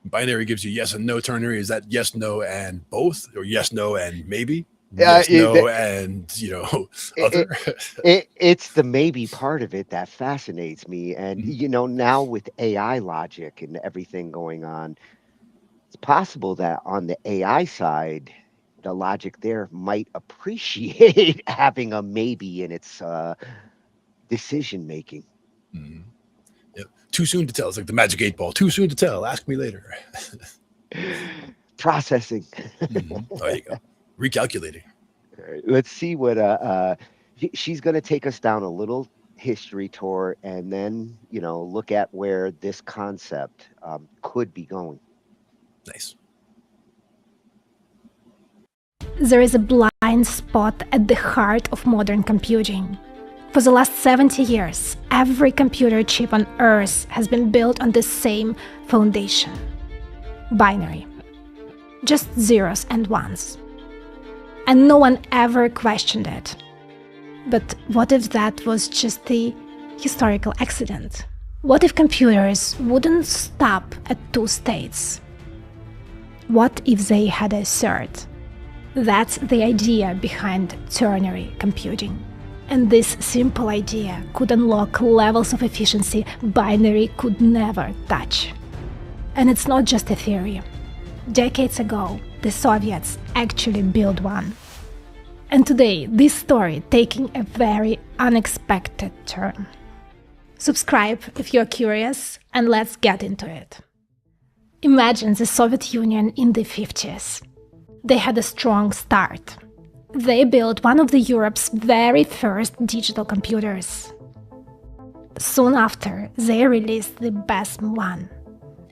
Binary gives you yes and no ternary. Is that yes, no, and both, or yes, no, and maybe? Yes, no, and you know, other. It's the maybe part of it that fascinates me. And you know, now with AI logic and everything going on, it's possible that on the AI side, the logic there might appreciate having a maybe in its decision making. Mm-hmm. Yep. Too soon to tell. It's like the magic 8 ball. Too soon to tell. Ask me later. Processing. There you go. Recalculating. Let's see what she's going to take us down a little history tour, and then, you know, look at where this concept could be going. Nice. There is a blind spot at the heart of modern computing. For the last 70 years, every computer chip on Earth has been built on the same foundation: binary. Just zeros and ones. And no one ever questioned it. But what if that was just a historical accident? What if computers wouldn't stop at 2 states? What if they had a third? That's the idea behind ternary computing. And this simple idea could unlock levels of efficiency binary could never touch. And it's not just a theory. Decades ago, the Soviets actually built one. And today, this story taking a very unexpected turn. Subscribe if you're curious, and let's get into it. Imagine the Soviet Union in the 50s. They had a strong start. They built one of Europe's very first digital computers. Soon after, they released the BESM-1,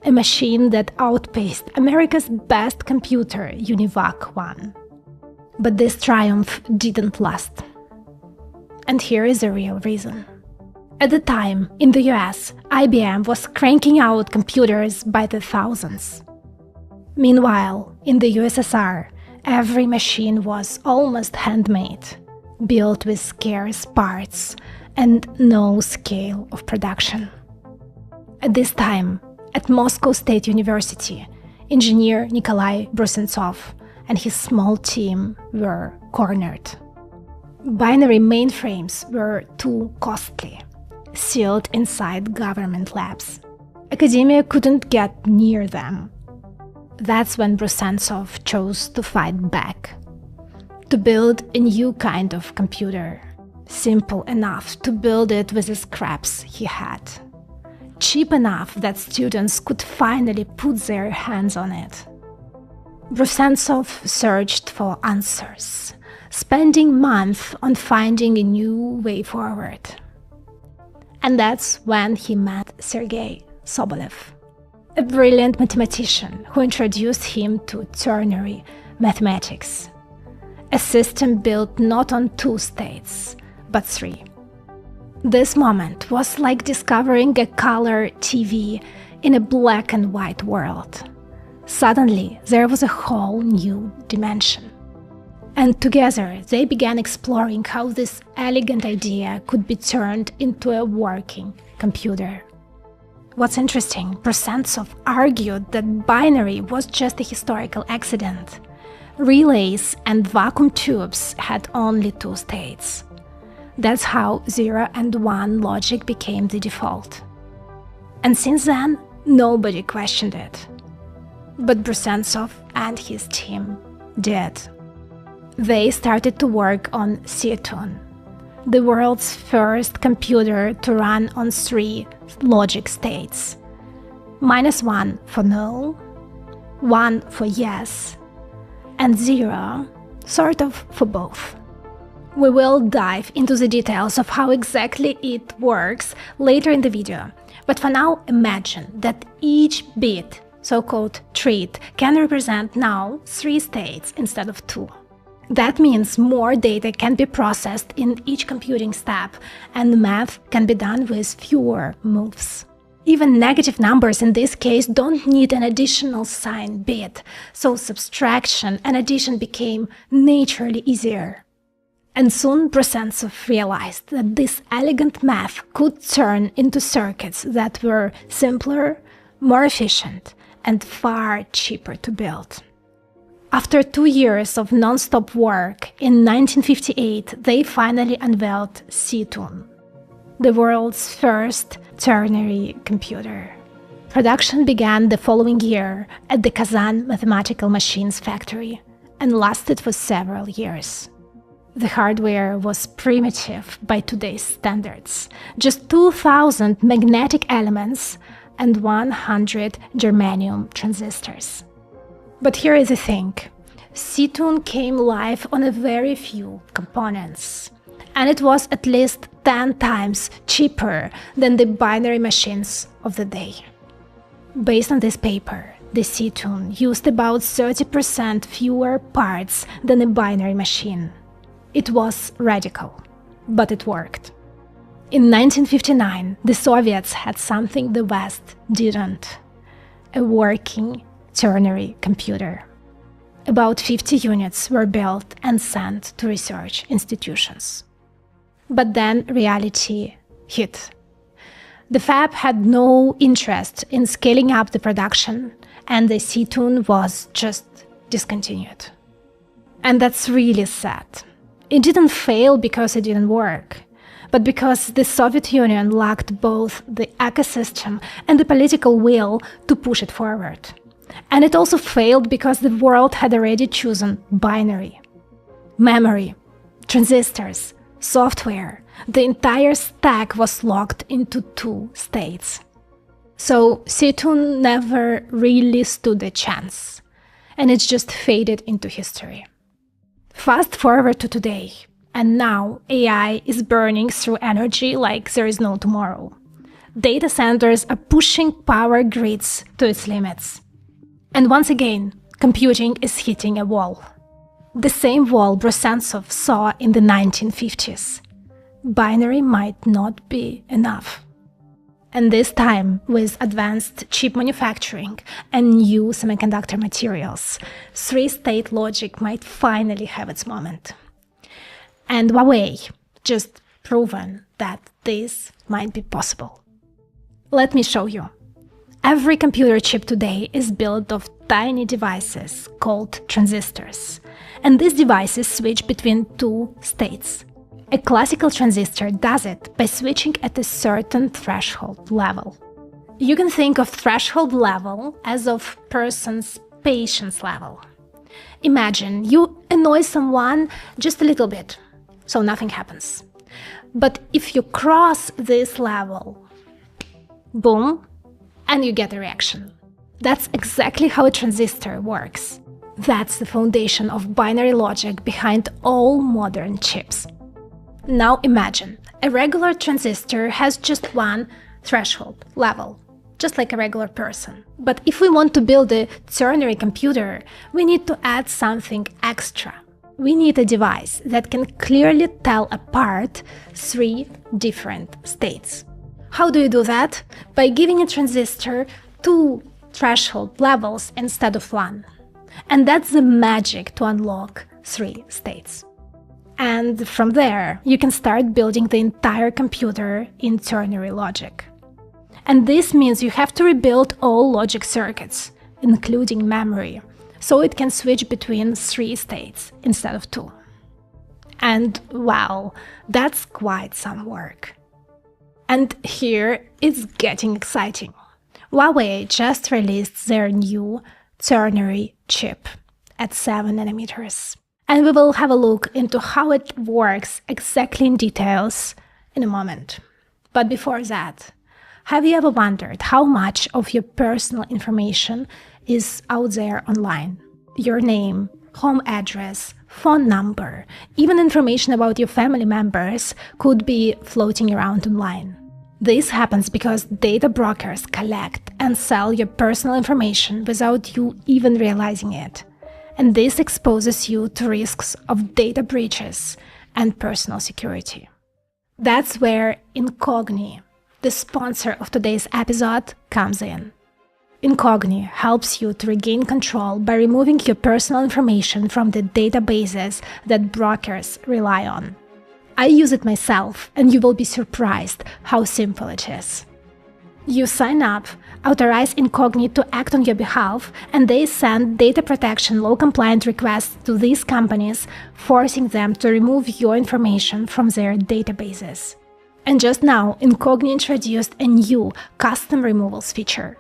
a machine that outpaced America's best computer, UNIVAC-1. But this triumph didn't last. And here is the real reason. At the time, in the US, IBM was cranking out computers by the thousands. Meanwhile, in the USSR, every machine was almost handmade, built with scarce parts and no scale of production. At this time, at Moscow State University, engineer Nikolai Brusentsov and his small team were cornered. Binary mainframes were too costly, sealed inside government labs. Academia couldn't get near them. That's when Brusentsov chose to fight back, to build a new kind of computer, simple enough to build it with the scraps he had, cheap enough that students could finally put their hands on it. Brusentsov searched for answers, spending months on finding a new way forward. And that's when he met Sergei Sobolev, a brilliant mathematician who introduced him to ternary mathematics, a system built not on 2 states, but 3. This moment was like discovering a color TV in a black and white world. Suddenly, there was a whole new dimension. And together, they began exploring how this elegant idea could be turned into a working computer. What's interesting, Brusentsov argued that binary was just a historical accident. Relays and vacuum tubes had only 2 states. That's how 0 and 1 logic became the default. And since then, nobody questioned it. But Brusentsov and his team did. They started to work on Cytun, the world's first computer to run on 3 logic states. -1 for no, 1 for yes, and 0 sort of for both. We will dive into the details of how exactly it works later in the video, but for now imagine that each bit, so-called trait, can represent now 3 states instead of 2. That means more data can be processed in each computing step, and math can be done with fewer moves. Even negative numbers in this case don't need an additional sign bit, so subtraction and addition became naturally easier. And soon Brusentsov realized that this elegant math could turn into circuits that were simpler, more efficient, and far cheaper to build. After 2 years of non-stop work, in 1958 they finally unveiled Cytun, the world's first ternary computer. Production began the following year at the Kazan Mathematical Machines factory and lasted for several years. The hardware was primitive by today's standards, just 2,000 magnetic elements and 100 germanium transistors. But here is the thing. Cytun came live on a very few components, and it was at least 10 times cheaper than the binary machines of the day. Based on this paper, the Cytun used about 30% fewer parts than a binary machine. It was radical, but it worked. In 1959, the Soviets had something the West didn't: a working ternary computer. About 50 units were built and sent to research institutions. But then reality hit. The fab had no interest in scaling up the production, and the Cytun was just discontinued. And that's really sad. It didn't fail because it didn't work, but because the Soviet Union lacked both the ecosystem and the political will to push it forward. And it also failed because the world had already chosen binary. Memory, transistors, software, the entire stack was locked into 2 states. So Cytun never really stood a chance, and it just faded into history. Fast forward to today, and now AI is burning through energy like there is no tomorrow. Data centers are pushing power grids to its limits. And once again, computing is hitting a wall. The same wall Brusensov saw in the 1950s. Binary might not be enough. And this time, with advanced chip manufacturing and new semiconductor materials, three-state logic might finally have its moment. And Huawei just proven that this might be possible. Let me show you. Every computer chip today is built of tiny devices called transistors. And these devices switch between two states. A classical transistor does it by switching at a certain threshold level. You can think of threshold level as of person's patience level. Imagine you annoy someone just a little bit, so nothing happens. But if you cross this level, boom, and you get a reaction. That's exactly how a transistor works. That's the foundation of binary logic behind all modern chips. Now imagine, a regular transistor has just one threshold level, just like a regular person. But if we want to build a ternary computer, we need to add something extra. We need a device that can clearly tell apart three different states. How do you do that? By giving a transistor two threshold levels instead of one. And that's the magic to unlock three states. And from there, you can start building the entire computer in ternary logic. And this means you have to rebuild all logic circuits, including memory, so it can switch between three states instead of two. And wow, that's quite some work. And here it's getting exciting. Huawei just released their new ternary chip at 7 nanometers. And we will have a look into how it works exactly in details in a moment. But before that, have you ever wondered how much of your personal information is out there online? Your name, home address, phone number, even information about your family members could be floating around online. This happens because data brokers collect and sell your personal information without you even realizing it. And this exposes you to risks of data breaches and personal security. That's where Incogni, the sponsor of today's episode, comes in. Incogni helps you to regain control by removing your personal information from the databases that brokers rely on. I use it myself, and you will be surprised how simple it is. You sign up, authorize Incogni to act on your behalf, and they send data protection law-compliant requests to these companies, forcing them to remove your information from their databases. And just now, Incogni introduced a new custom removals feature.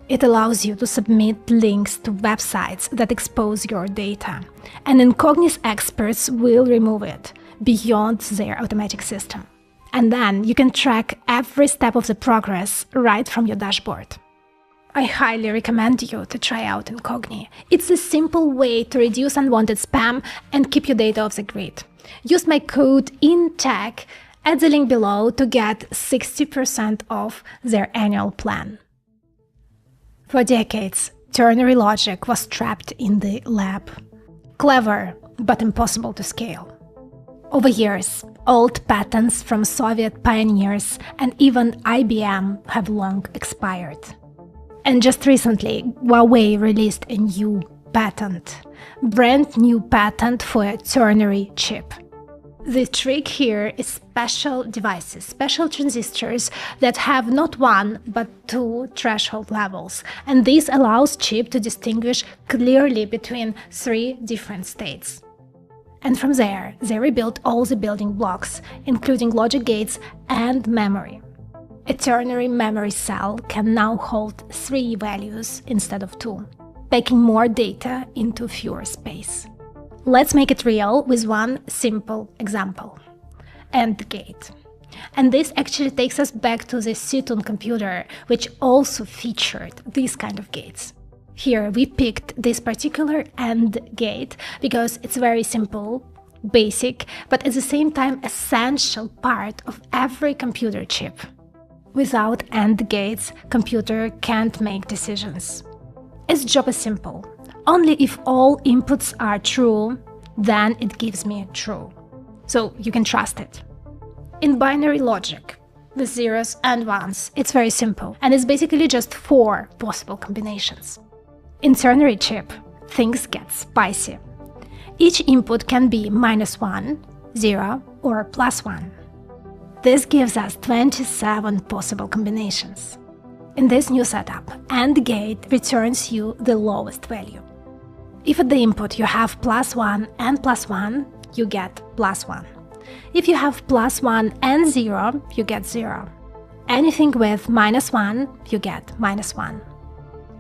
It allows you to submit links to websites that expose your data, and Incogni's experts will remove it beyond their automatic system. And then you can track every step of the progress right from your dashboard. I highly recommend you to try out Incogni. It's a simple way to reduce unwanted spam and keep your data off the grid. Use my code INTECH at the link below to get 60% off their annual plan. For decades, ternary logic was trapped in the lab. Clever, but impossible to scale. Over years, old patents from Soviet pioneers and even IBM have long expired. And just recently, Huawei released a new patent, brand new patent for a ternary chip. The trick here is special devices, special transistors that have not one but two threshold levels, and this allows chip to distinguish clearly between three different states. And from there, they rebuilt all the building blocks, including logic gates and memory. A ternary memory cell can now hold 3 values instead of 2, packing more data into fewer space. Let's make it real with one simple example. AND gate. And this actually takes us back to the Cytun computer, which also featured these kind of gates. Here we picked this particular AND gate because it's very simple, basic, but at the same time essential part of every computer chip. Without AND gates, computer can't make decisions. Its job is simple. Only if all inputs are true, then it gives me true. So you can trust it. In binary logic, with zeros and ones, it's very simple, and it's basically just 4 possible combinations. In ternary chip, things get spicy. Each input can be -1, 0, or +1. This gives us 27 possible combinations. In this new setup, AND gate returns you the lowest value. If at the input you have +1 and +1, you get +1. If you have +1 and 0, you get 0. Anything with -1, you get -1.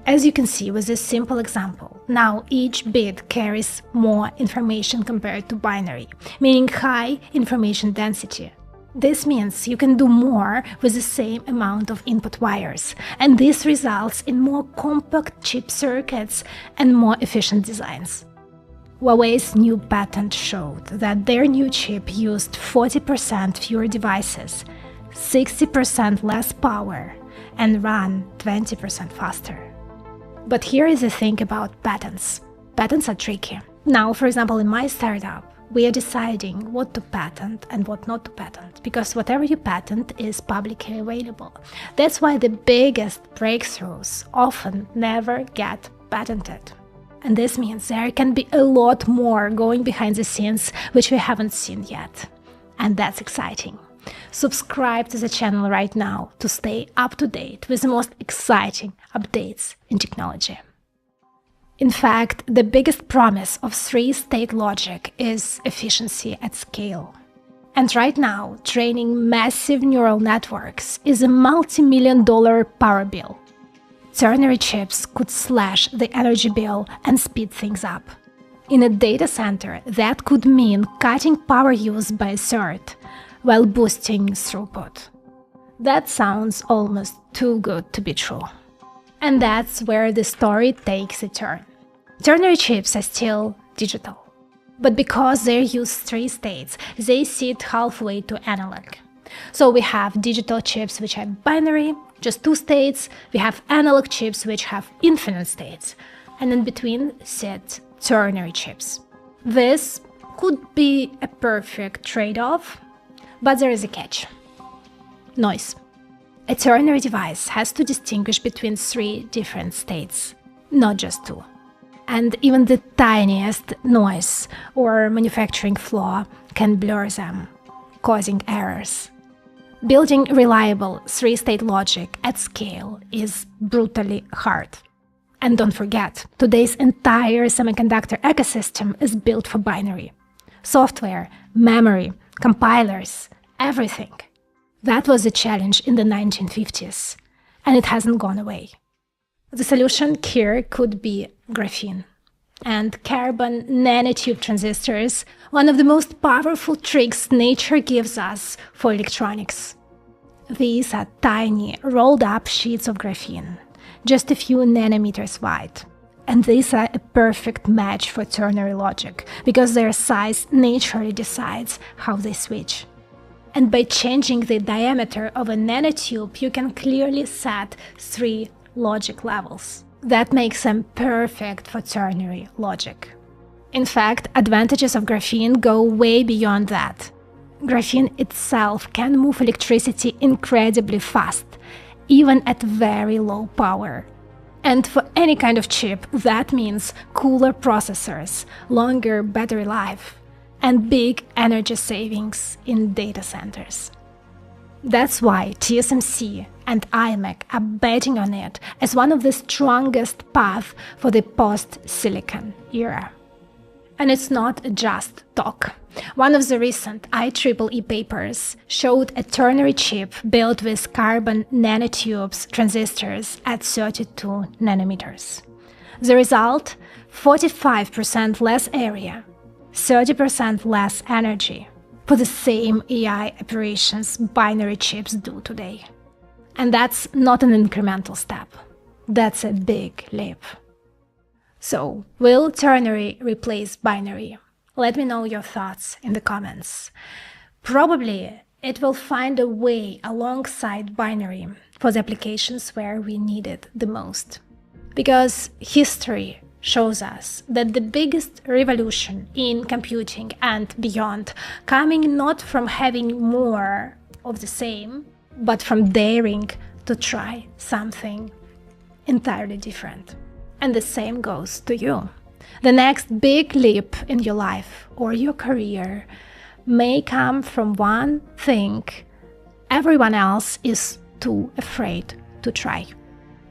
As you can see with this simple example, now each bit carries more information compared to binary, meaning high information density. This means you can do more with the same amount of input wires, and this results in more compact chip circuits and more efficient designs. Huawei's new patent showed that their new chip used 40% fewer devices, 60% less power, and ran 20% faster. But here is the thing about patents. Patents are tricky. Now, for example, in my startup, we are deciding what to patent and what not to patent, because whatever you patent is publicly available. That's why the biggest breakthroughs often never get patented. And this means there can be a lot more going behind the scenes which we haven't seen yet. And that's exciting. Subscribe to the channel right now to stay up to date with the most exciting updates in technology. In fact, the biggest promise of 3-state logic is efficiency at scale. And right now, training massive neural networks is a multi-million-dollar power bill. Ternary chips could slash the energy bill and speed things up. In a data center, that could mean cutting power use by a third, while boosting throughput. That sounds almost too good to be true. And that's where the story takes a turn. Ternary chips are still digital, but because they use 3 states, they sit halfway to analog. So we have digital chips which are binary, just 2 states, we have analog chips which have infinite states, and in between sit ternary chips. This could be a perfect trade-off, but there is a catch. Noise. A ternary device has to distinguish between 3 different states, not just 2. And even the tiniest noise or manufacturing flaw can blur them, causing errors. Building reliable 3-state logic at scale is brutally hard. And don't forget, today's entire semiconductor ecosystem is built for binary. Software, memory, compilers, everything. That was a challenge in the 1950s, and it hasn't gone away. The solution here could be graphene. And carbon nanotube transistors, one of the most powerful tricks nature gives us for electronics. These are tiny, rolled-up sheets of graphene, just a few nanometers wide. And these are a perfect match for ternary logic, because their size naturally decides how they switch. And by changing the diameter of a nanotube, you can clearly set 3 logic levels. That makes them perfect for ternary logic. In fact, advantages of graphene go way beyond that. Graphene itself can move electricity incredibly fast, even at very low power. And for any kind of chip, that means cooler processors, longer battery life, and big energy savings in data centers. That's why TSMC and IMEC are betting on it as one of the strongest paths for the post-silicon era. And it's not just talk. One of the recent IEEE papers showed a ternary chip built with carbon nanotubes transistors at 32 nanometers. The result? 45% less area, 30% less energy for the same AI operations binary chips do today. And that's not an incremental step. That's a big leap. So, will ternary replace binary? Let me know your thoughts in the comments. Probably it will find a way alongside binary for the applications where we need it the most. Because history shows us that the biggest revolution in computing and beyond coming not from having more of the same, but from daring to try something entirely different. And the same goes to you. The next big leap in your life or your career may come from one thing everyone else is too afraid to try.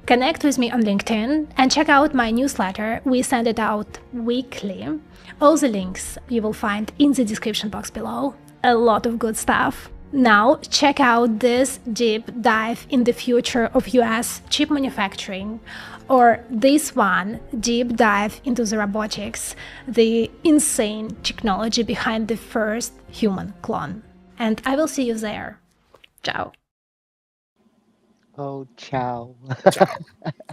Connect with me on LinkedIn and check out my newsletter. We send it out weekly. All the links you will find in the description box below. A lot of good stuff. Now check out this deep dive in the future of US chip manufacturing, or this one, deep dive into the robotics, the insane technology behind the first human clone. And I will see you there. Ciao. Oh, ciao. Ciao.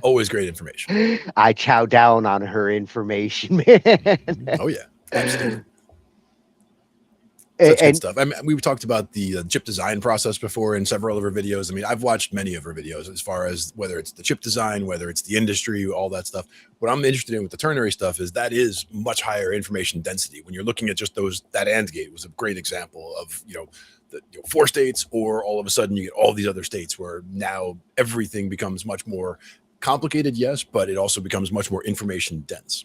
Always great information. I chow down on her information, man. Oh yeah, absolutely. Such good stuff. I mean, we've talked about the chip design process before in several of her videos. I mean, I've watched many of her videos as far as whether it's the chip design, whether it's the industry, all that stuff. What I'm interested in with the ternary stuff is that is much higher information density. When you're looking at just that AND gate was a great example of, the 4 states, or all of a sudden you get all these other states where now everything becomes much more complicated, yes, but it also becomes much more information dense.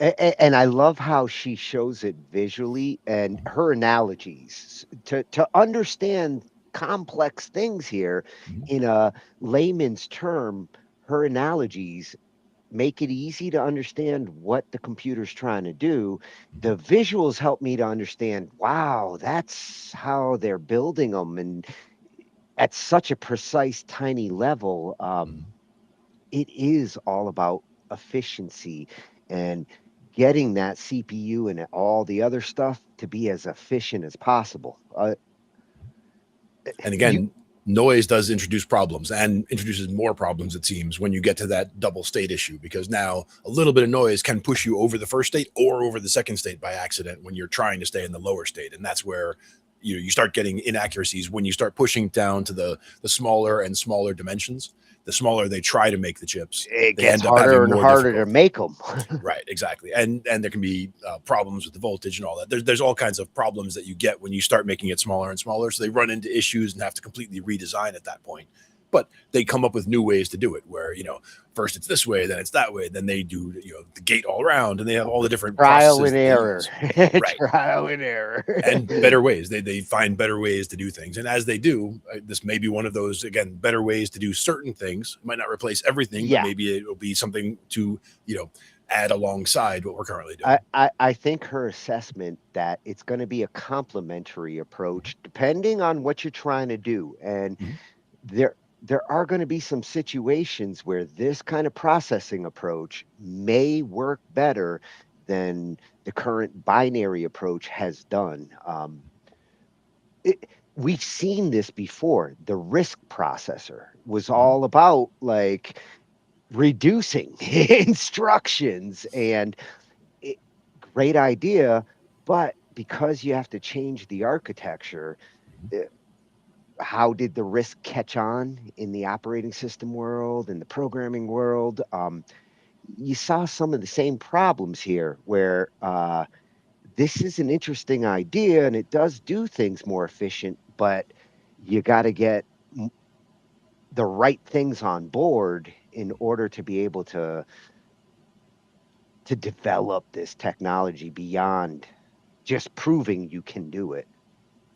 And I love how she shows it visually and her analogies to understand complex things here in a layman's term. Her analogies make it easy to understand what the computer's trying to do. The visuals help me to understand, wow, that's how they're building them. And at such a precise, tiny level, it is all about efficiency and getting that CPU and all the other stuff to be as efficient as possible. And again, noise does introduce problems, and introduces more problems, it seems, when you get to that double state issue, because now a little bit of noise can push you over the first state or over the second state by accident when you're trying to stay in the lower state. And that's where you start getting inaccuracies when you start pushing down to the smaller and smaller dimensions. The smaller they try to make the chips, it they gets end up harder having and more harder difficulty. to make them. Right, exactly. And there can be problems with the voltage and all that. There's all kinds of problems that you get when you start making it smaller and smaller. So they run into issues and have to completely redesign at that point. But they come up with new ways to do it, where first it's this way, then it's that way, then they do the gate all around, and they have all the different trial processes and error. Right. Trial and error. And better ways. They find better ways to do things, and as they do, this may be one of those, again, better ways to do certain things. It might not replace everything, but maybe it will be something to add alongside what we're currently doing. I think her assessment that it's going to be a complementary approach depending on what you're trying to do, and there are going to be some situations where this kind of processing approach may work better than the current binary approach has done. We've seen this before. The RISC processor was all about like reducing instructions, and great idea, but because you have to change the architecture, how did the RISC catch on in the operating system world, in the programming world? You saw some of the same problems here, where this is an interesting idea and it does do things more efficient, but you got to get the right things on board in order to be able to develop this technology beyond just proving you can do it.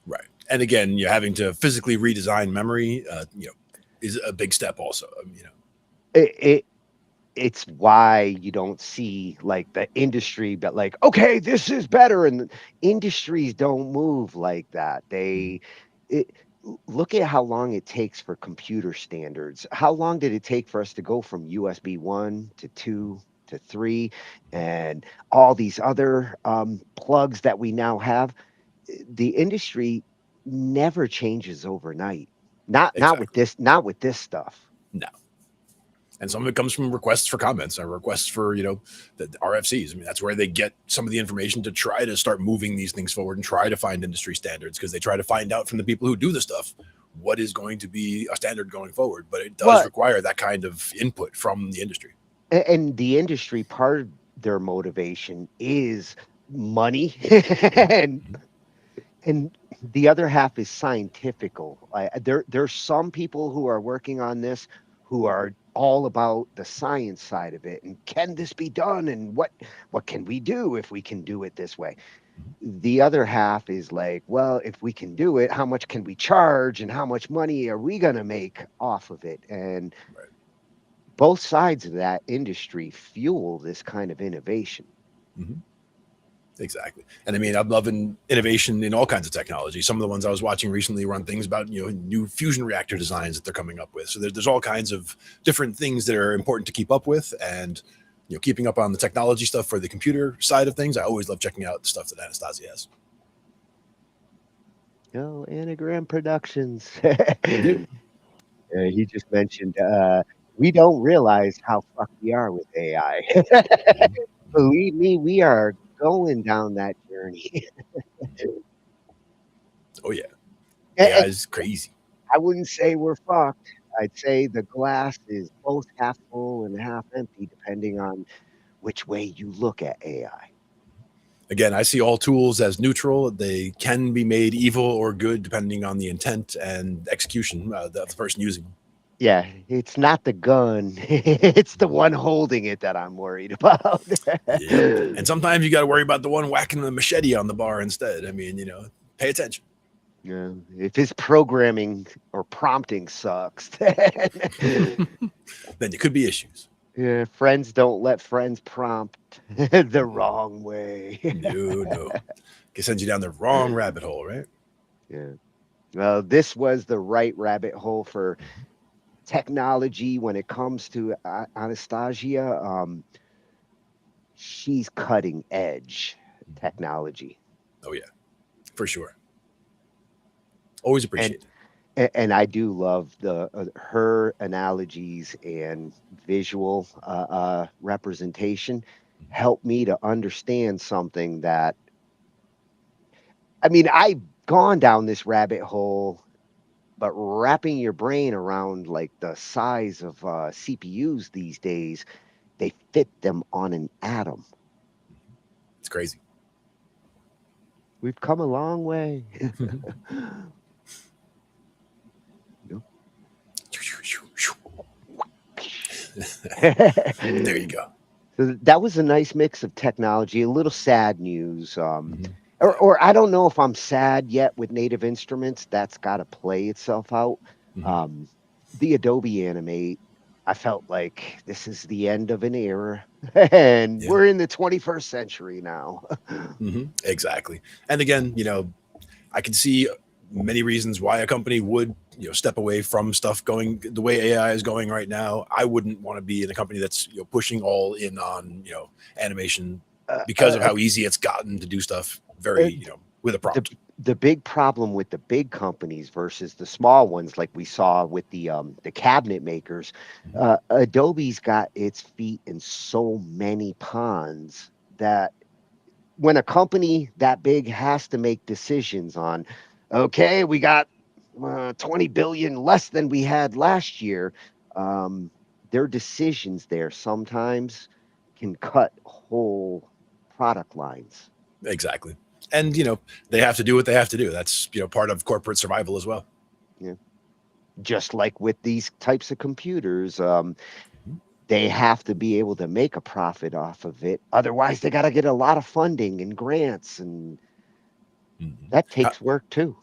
Right. And again, you're having to physically redesign memory, is a big step also. It's why you don't see like the industry, but like, okay, this is better. And industries don't move like that. Look at how long it takes for computer standards. How long did it take for us to go from USB 1 to 2 to 3 and all these other plugs that we now have? The industry never changes overnight. Not with this stuff. No. And some of it comes from requests for comments or requests for, the RFCs. I mean, that's where they get some of the information to try to start moving these things forward and try to find industry standards, because they try to find out from the people who do the stuff what is going to be a standard going forward. But it does require that kind of input from the industry. And the industry, part of their motivation is money, and the other half is scientifical. There's some people who are working on this who are all about the science side of it, and can this be done, and what can we do if we can do it this way. The other half is like, well, if we can do it, how much can we charge, and how much money are we going to make off of it? And both sides of that industry fuel this kind of innovation. Exactly. And I mean, I'm loving innovation in all kinds of technology. Some of the ones I was watching recently were on things about, new fusion reactor designs that they're coming up with. So there's all kinds of different things that are important to keep up with. And, keeping up on the technology stuff for the computer side of things, I always love checking out the stuff that Anastasia has. Anagram Productions. He just mentioned, we don't realize how fucked we are with AI. Believe me, we are going down that journey. Oh yeah, AI is crazy. I wouldn't say we're fucked. I'd say the glass is both half full and half empty, depending on which way you look at AI. Again, I see all tools as neutral. They can be made evil or good depending on the intent and execution of the person using them. Yeah, it's not the gun. It's the one holding it that I'm worried about. And sometimes you got to worry about the one whacking the machete on the bar instead. I mean, pay attention. Yeah, if his programming or prompting sucks, then there could be issues. Yeah, friends don't let friends prompt the wrong way. No. It sends you down the wrong rabbit hole, right? Yeah. Well, this was the right rabbit hole for technology when it comes to Anastasia. She's cutting edge technology. Oh yeah, for sure. Always appreciate it. And I do love her analogies and visual representation help me to understand something that, I mean, I've gone down this rabbit hole, but wrapping your brain around like the size of CPUs these days, they fit them on an atom. It's crazy. We've come a long way. There you go. So that was a nice mix of technology, a little sad news. Or I don't know if I'm sad yet with Native Instruments. That's got to play itself out. The Adobe Animate, I felt like this is the end of an era, and we're in the 21st century now. Exactly. And again, I can see many reasons why a company would step away from stuff going the way AI is going right now. I wouldn't want to be in a company that's pushing all in on animation because of how easy it's gotten to do stuff very with a prompt. The big problem with the big companies versus the small ones, like we saw with the cabinet makers, Adobe's got its feet in so many ponds that when a company that big has to make decisions on, okay, we got 20 billion less than we had last year, their decisions there sometimes can cut whole product lines. Exactly. And, they have to do what they have to do. That's, part of corporate survival as well. Yeah. Just like with these types of computers, they have to be able to make a profit off of it. Otherwise, they got to get a lot of funding and grants, and that takes work too.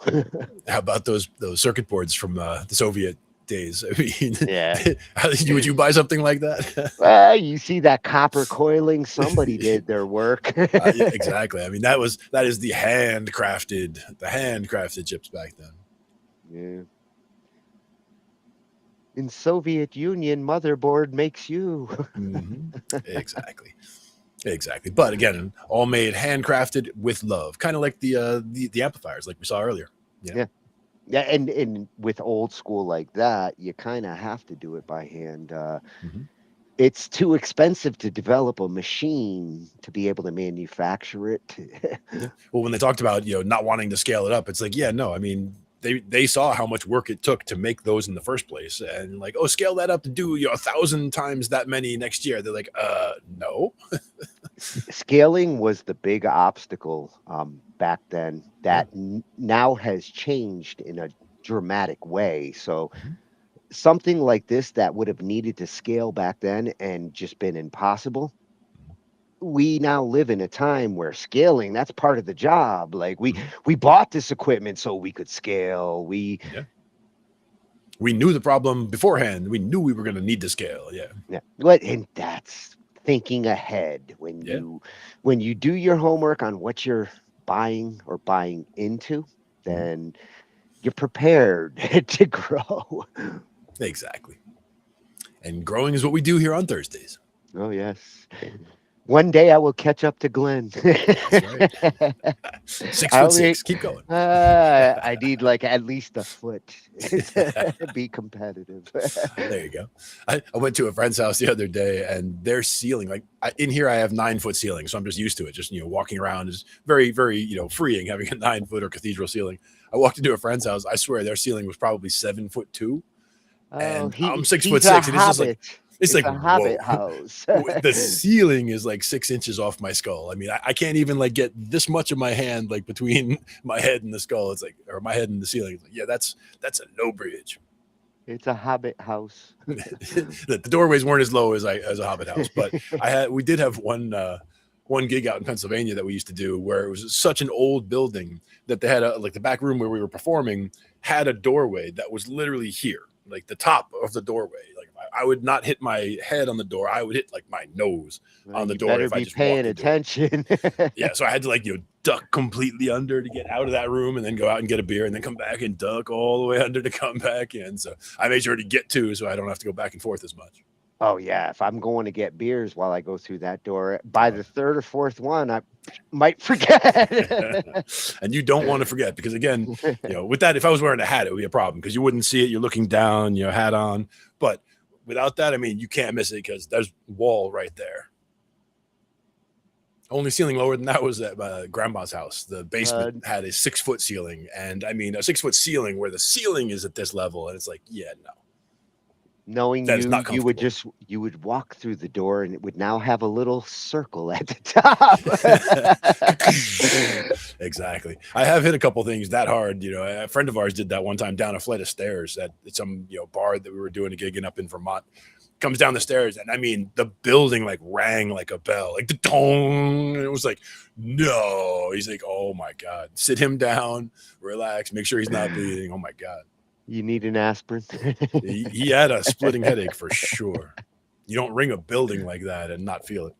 How about those circuit boards from the Soviet days? I mean, would you buy something like that? You see that copper coiling? Somebody did their work. Exactly. I mean, that is the handcrafted chips back then. Yeah. In Soviet Union, motherboard makes you. Exactly. But again, all made handcrafted with love, kind of like the amplifiers, like we saw earlier. Yeah. Yeah, and with old school like that, you kind of have to do it by hand. It's too expensive to develop a machine to be able to manufacture it. Yeah. Well, when they talked about, not wanting to scale it up, it's like, yeah, no, I mean, they saw how much work it took to make those in the first place, and like, oh, scale that up to do 1,000 times that many next year. They're like, no. Scaling was the big obstacle back then that now has changed in a dramatic way. So something like this that would have needed to scale back then and just been impossible. We now live in a time where scaling, that's part of the job. Like we bought this equipment so we could scale. We knew the problem beforehand. We knew we were going to need to scale. Yeah. And that's thinking ahead. When you do your homework on what you're buying or buying into, then you're prepared to grow. Exactly. And growing is what we do here on Thursdays. Oh, yes. One day I will catch up to Glenn. That's right. 6'6". Keep going. I need like at least a foot to be competitive. There you go. I went to a friend's house the other day, and their ceiling, like in here, I have 9-foot ceiling, so I'm just used to it. Just walking around is very, very freeing having a 9-foot or cathedral ceiling. I walked into a friend's house. I swear their ceiling was probably 7'2", and I'm 6'6", and it's just like. It's like a hobbit house. The ceiling is like 6 inches off my skull. I mean, I can't even like get this much of my hand like between my head and the skull. It's like, or my head and the ceiling. It's like, yeah, that's a no bridge. It's a hobbit house. The doorways weren't as low as a hobbit house, but we did have one gig out in Pennsylvania that we used to do where it was such an old building that they had like the back room where we were performing had a doorway that was literally here, like the top of the doorway. Like I would not hit my head on the door. I would hit like my nose on the door. Better if I be just paying attention. Yeah, so I had to like duck completely under to get out of that room, and then go out and get a beer, and then come back and duck all the way under to come back in. So I made sure to get two, so I don't have to go back and forth as much. Oh yeah, if I'm going to get beers while I go through that door, by the third or fourth one, I might forget. And you don't want to forget, because again, with that, if I was wearing a hat, it would be a problem because you wouldn't see it. You're looking down, hat on. But without that, I mean, you can't miss it because there's wall right there. Only ceiling lower than that was at grandma's house. The basement had a 6-foot ceiling, and I mean a 6-foot ceiling where the ceiling is at this level, and it's like, yeah, no. Knowing you would walk through the door and it would now have a little circle at the top. Exactly. I have hit a couple things that hard. A friend of ours did that one time down a flight of stairs at some bar that we were doing a gig up in Vermont. Comes down the stairs, and I mean the building like rang like a bell, like the dong. And it was like, no. He's like, oh my God, sit him down, relax, make sure he's not bleeding. Oh my God. You need an aspirin. He had a splitting headache for sure. You don't ring a building like that and not feel it.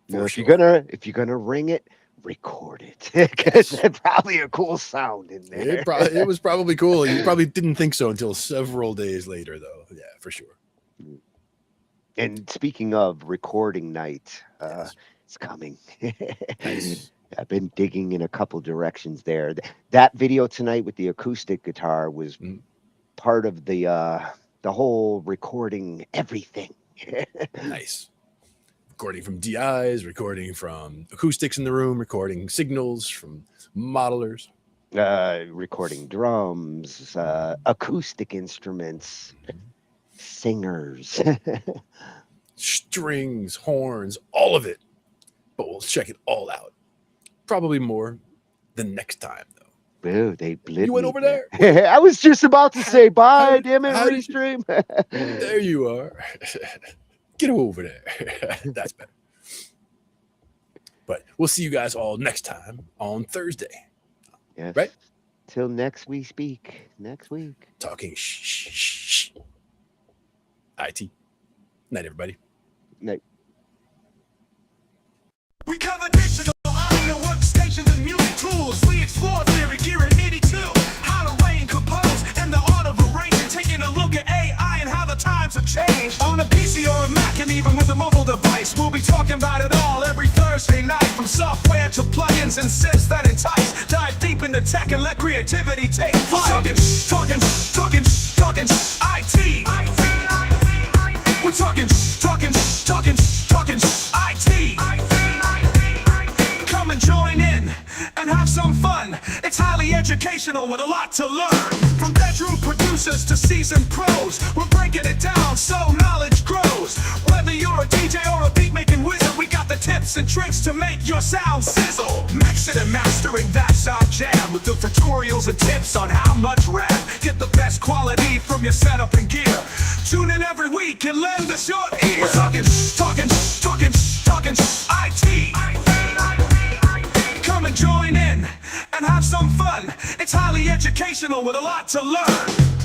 No, if you're gonna ring it, record it, because there's probably a cool sound in there. It was probably cool. You probably didn't think so until several days later, though. Yeah, for sure. And speaking of recording night, it's coming. Nice. I've been digging in a couple directions there. That video tonight with the acoustic guitar was part of the whole recording everything. Nice. Recording from DIs, recording from acoustics in the room, recording signals from modelers. Recording drums, acoustic instruments, singers. Strings, horns, all of it. But we'll check it all out. Probably more the next time, though. Boo, they blid You went me over there? I was just about to say bye, damn it, Restream. There you are. Get over there. That's better. But we'll see you guys all next time on Thursday. Yes. Right? Till next we speak. Next week. Talking shh. IT. Night, everybody. Night. We cover digital audio workstations and music tools. We explore theory, gear at 82. How to arrange, compose, and the art of arranging. Taking a look at AI and how the times have changed. On a PC or a Mac, and even with a mobile device, we'll be talking about it all every Thursday night from software to plugins and synths that entice. Dive deep into tech and let creativity take flight. Talkin' IT. We're talking IT. Come and join in and have some fun. It's highly educational with a lot to learn. From bedroom producers to seasoned pros, we're breaking it down so knowledge grows. Whether you're a DJ or a beat making wizard, we got the tips and tricks to make your sound sizzle. Mixing and mastering, that's our jam. With the tutorials and tips on how much rap. Get the best quality from your setup and gear. Tune in every week and lend us your ear. We're talking IT. Come and join in and have some fun. It's highly educational with a lot to learn.